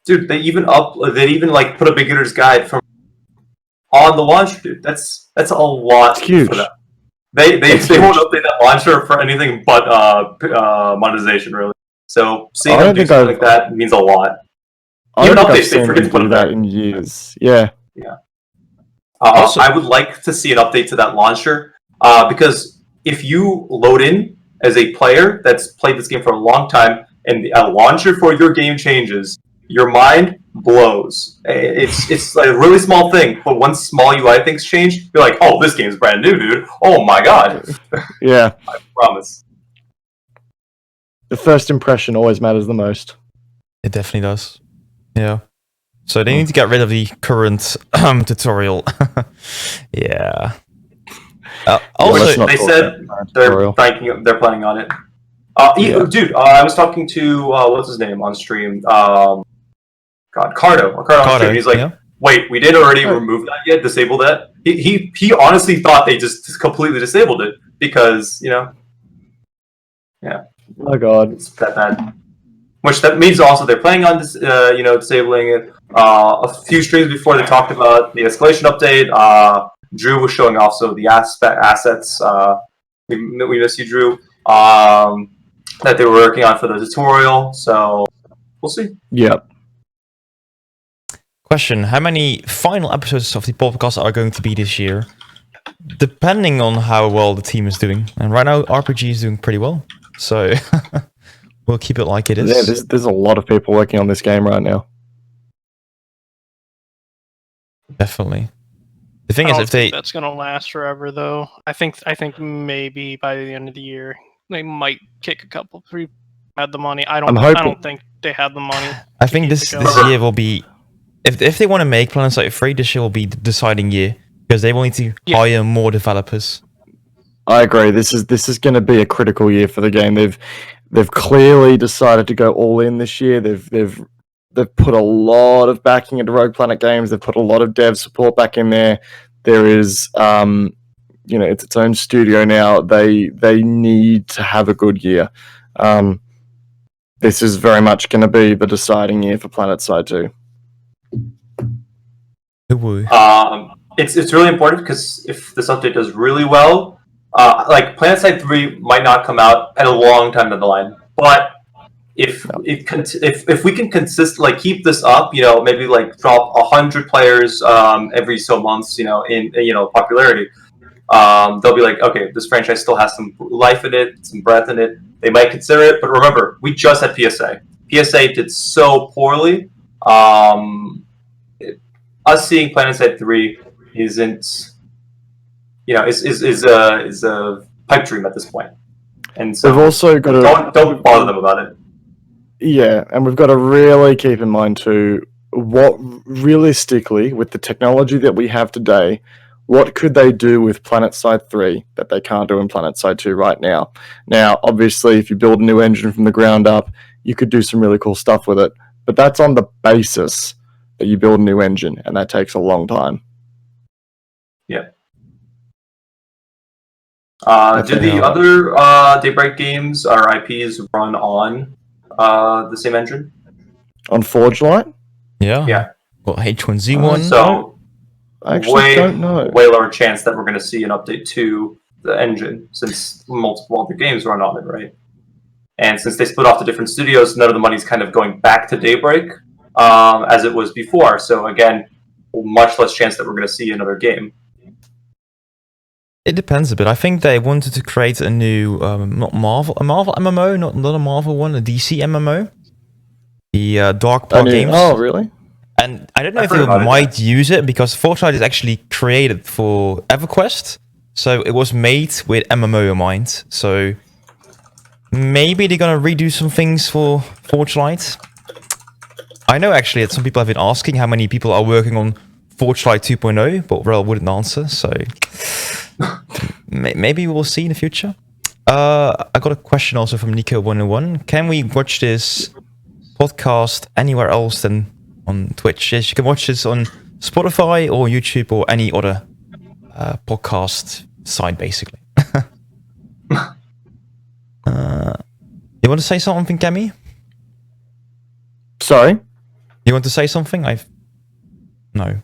Dude, they even like put a beginner's guide from on the launcher, dude. That's a lot It's huge. for them. They won't update that launcher for anything but monetization, really. So seeing them do something like that means a lot. I Even don't think I've updates, they seen forget them to put do it that there. in years. Yeah. Also- I would like to see an update to that launcher because if you load in as a player that's played this game for a long time and a launcher for your game changes, your mind blows. It's like a really small thing, but once small UI things change, you're like, oh, this game's brand new, dude. Oh my god. Yeah. I promise. The first impression always matters the most. It definitely does. Yeah. So they need to get rid of the current tutorial. Yeah. Also, let's not they talk said about they're tutorial. they're planning on it. Yeah. Dude, I was talking to what's his name on stream? Cardo on stream. He's like, yeah. wait, we didn't already remove that yet? Disable that? He honestly thought they just completely disabled it because Oh god. it's that bad. Which that means also they're planning on disabling it. A few streams before they talked about the escalation update. Drew was showing off some of the assets. We miss you, Drew. That they were working on for the tutorial. So we'll see. Yep. Question: how many final episodes of the podcast are going to be this year? Depending on how well the team is doing. And right now, RPG is doing pretty well. So we'll keep it like it is. Yeah, there's a lot of people working on this game right now. Definitely. The thing I is, don't if they think that's gonna last forever, though. I think maybe by the end of the year they might kick a couple. Had the money. I I'm hoping. don't think they have the money. I think keep this it going. year will be, if they want to make Planetside 3, this year will be the deciding year because they will need to hire more developers. I agree. This is going to be a critical year for the game. They've clearly decided to go all in this year. They've put a lot of backing into Rogue Planet Games. They've put a lot of dev support back in there. There is, it's its own studio now. They need to have a good year. This is very much going to be the deciding year for Planetside 2. It's really important because if this update does really well, like Planetside 3 might not come out at a long time down the line, but if we can consistently keep this up, maybe like drop 100 players every so months, in popularity, they'll be like, okay, this franchise still has some life in it, some breath in it. They might consider it, but remember, we just had PSA. PSA did so poorly. Us seeing Planetside 3 isn't, is a pipe dream at this point. And so We've also got to don't bother them about it. Yeah, and we've got to really keep in mind too, what realistically, with the technology that we have today, what could they do with Planetside 3 that they can't do in Planetside 2 right now? Now, obviously, if you build a new engine from the ground up, you could do some really cool stuff with it, but that's on the basis that you build a new engine, and that takes a long time. Yeah. Do the other Daybreak games or IPs run on the same engine? On Forge Light? Yeah. Yeah. Well, H1Z1. So I actually don't know. way lower chance that we're going to see an update to the engine since multiple other games run on it, right? And since they split off to different studios, none of the money's kind of going back to Daybreak as it was before. So again, much less chance that we're going to see another game. It depends a bit. I think they wanted to create a new, a Marvel MMO, not a Marvel one, a DC MMO. The Dark Path games. Oh, really? And I don't know if they might use it because Fortnite is actually created for EverQuest. So it was made with MMO in mind. So maybe they're going to redo some things for Fortnite. I know actually that some people have been asking how many people are working on Fortnite 2.0, but Rel wouldn't answer. So maybe we'll see in the future. I got a question also from Nico101. Can we watch this podcast anywhere else than on Twitch? Yes, you can watch this on Spotify or YouTube or any other podcast site, basically. You want to say something, Kemi? Sorry. You want to say something? No.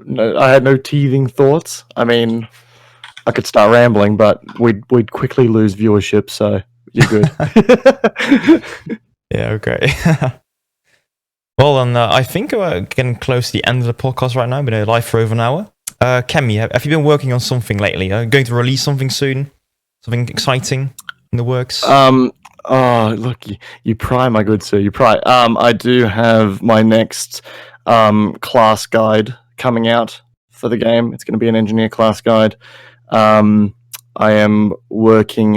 No, I had no teething thoughts. I mean, I could start rambling, but we'd quickly lose viewership, so you're good. Yeah, okay. Well, and I think we're getting close to the end of the podcast right now. We've been live for over an hour. Kemi, have you been working on something lately? Going to release something soon? Something exciting in the works? Oh, look, you pry, my good sir, you pry. I do have my next class guide coming out for the game. It's going to be an engineer class guide. I am working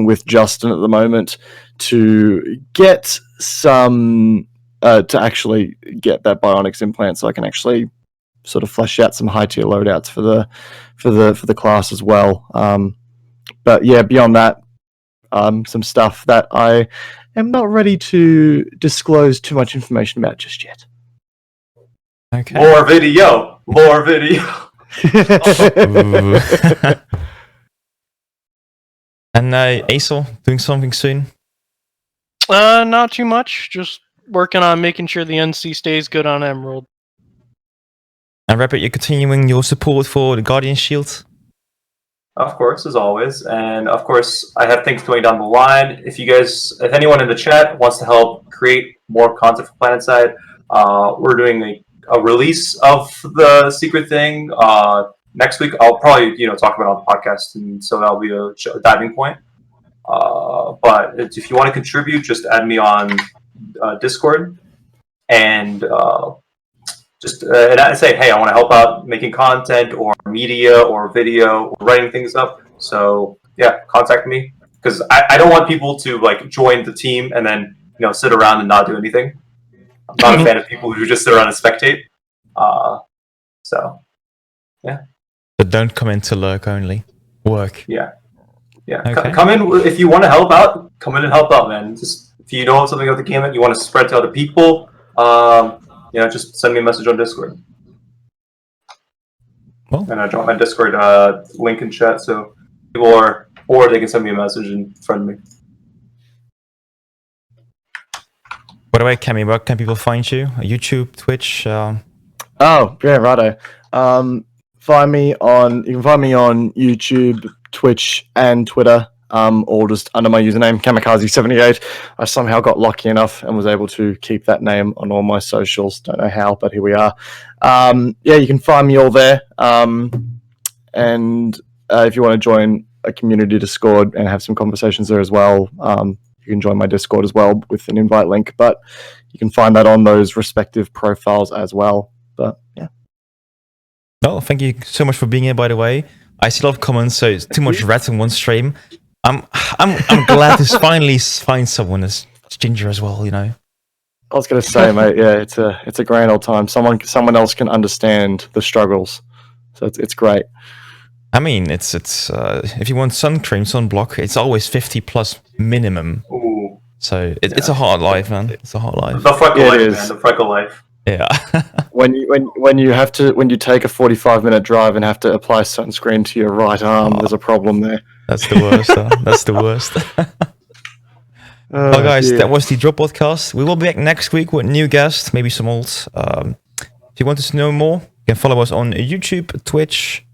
with Justin at the moment to get some to actually get that bionics implant, so I can actually sort of flesh out some high tier loadouts for the class as well. But yeah, beyond that, some stuff that I am not ready to disclose too much information about just yet. Okay. More video. Ooh. And Asorr, doing something soon? Not too much. Just working on making sure the NC stays good on Emerald. And Rapid, you're continuing your support for the Guardian Shield? Of course, as always. And of course, I have things going down the line. If anyone in the chat wants to help create more content for Planetside, we're doing a release of the secret thing. Next week, I'll probably talk about it on the podcast, and so that'll be a diving point. But if you want to contribute, just add me on Discord, and and say, hey, I want to help out making content or media or video or writing things up. So yeah, contact me, because I don't want people to join the team and then sit around and not do anything. I'm not a fan of people who just sit around and spectate. So yeah. But don't come in to lurk only. Work. Yeah. Okay. Come in if you want to help out. Come in and help out, man. Just if you know something about the game that you want to spread to other people, just send me a message on Discord. Well. And I drop my Discord link in chat, so people or they can send me a message and friend me. By the way, Kemi, where can people find you? YouTube, Twitch? Oh, yeah, righto. You can find me on YouTube, Twitch, and Twitter, all just under my username, Kamikaze78. I somehow got lucky enough and was able to keep that name on all my socials. Don't know how, but here we are. Yeah, you can find me all there. And if you want to join a community Discord and have some conversations there as well, you can join my Discord as well with an invite link. But you can find that on those respective profiles as well. But yeah. Well, thank you so much for being here, by the way. I see a lot of comments, so it's too much rat in one stream. I'm glad to finally find someone as ginger as well, I was gonna say, mate, yeah, it's a grand old time. Someone else can understand the struggles, so it's great. I mean, it's if you want sun cream, sunblock, it's always 50 plus minimum. Ooh. So it's a hard life, man. It's a hard life. The freckle life, man. The freckle life. Yeah. when you take a 45-minute drive and have to apply sunscreen to your right arm, there's a problem there. That's the worst. That's the worst. Well, guys, that was the DroPodcast. We will be back next week with new guests, maybe some old. If you want to know more, you can follow us on YouTube, Twitch,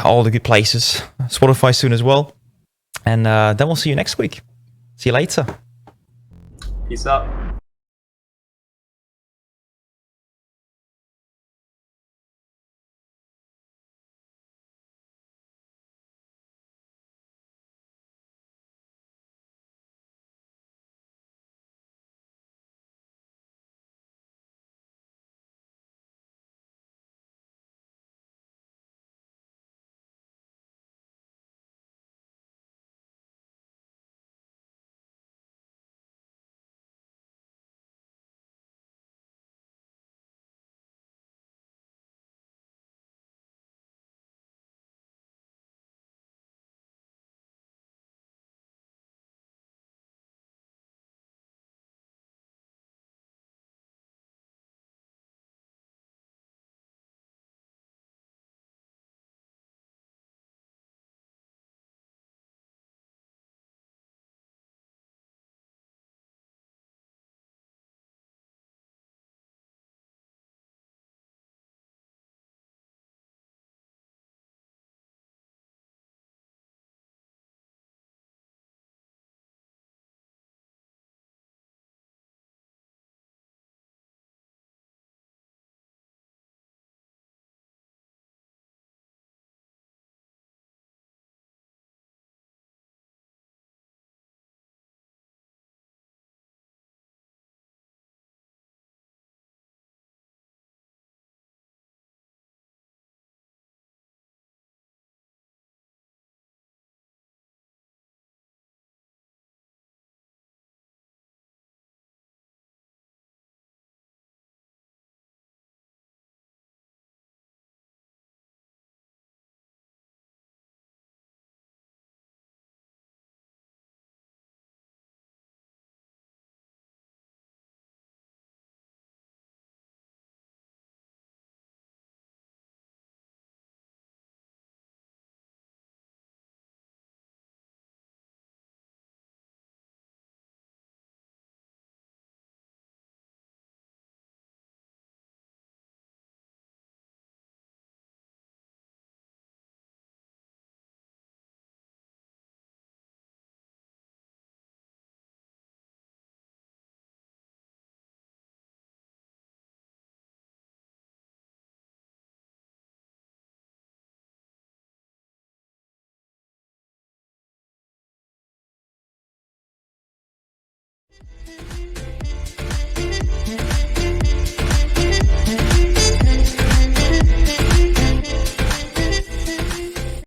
all the good places. Spotify soon as well. And then we'll see you next week. See you later. Peace out. Hey,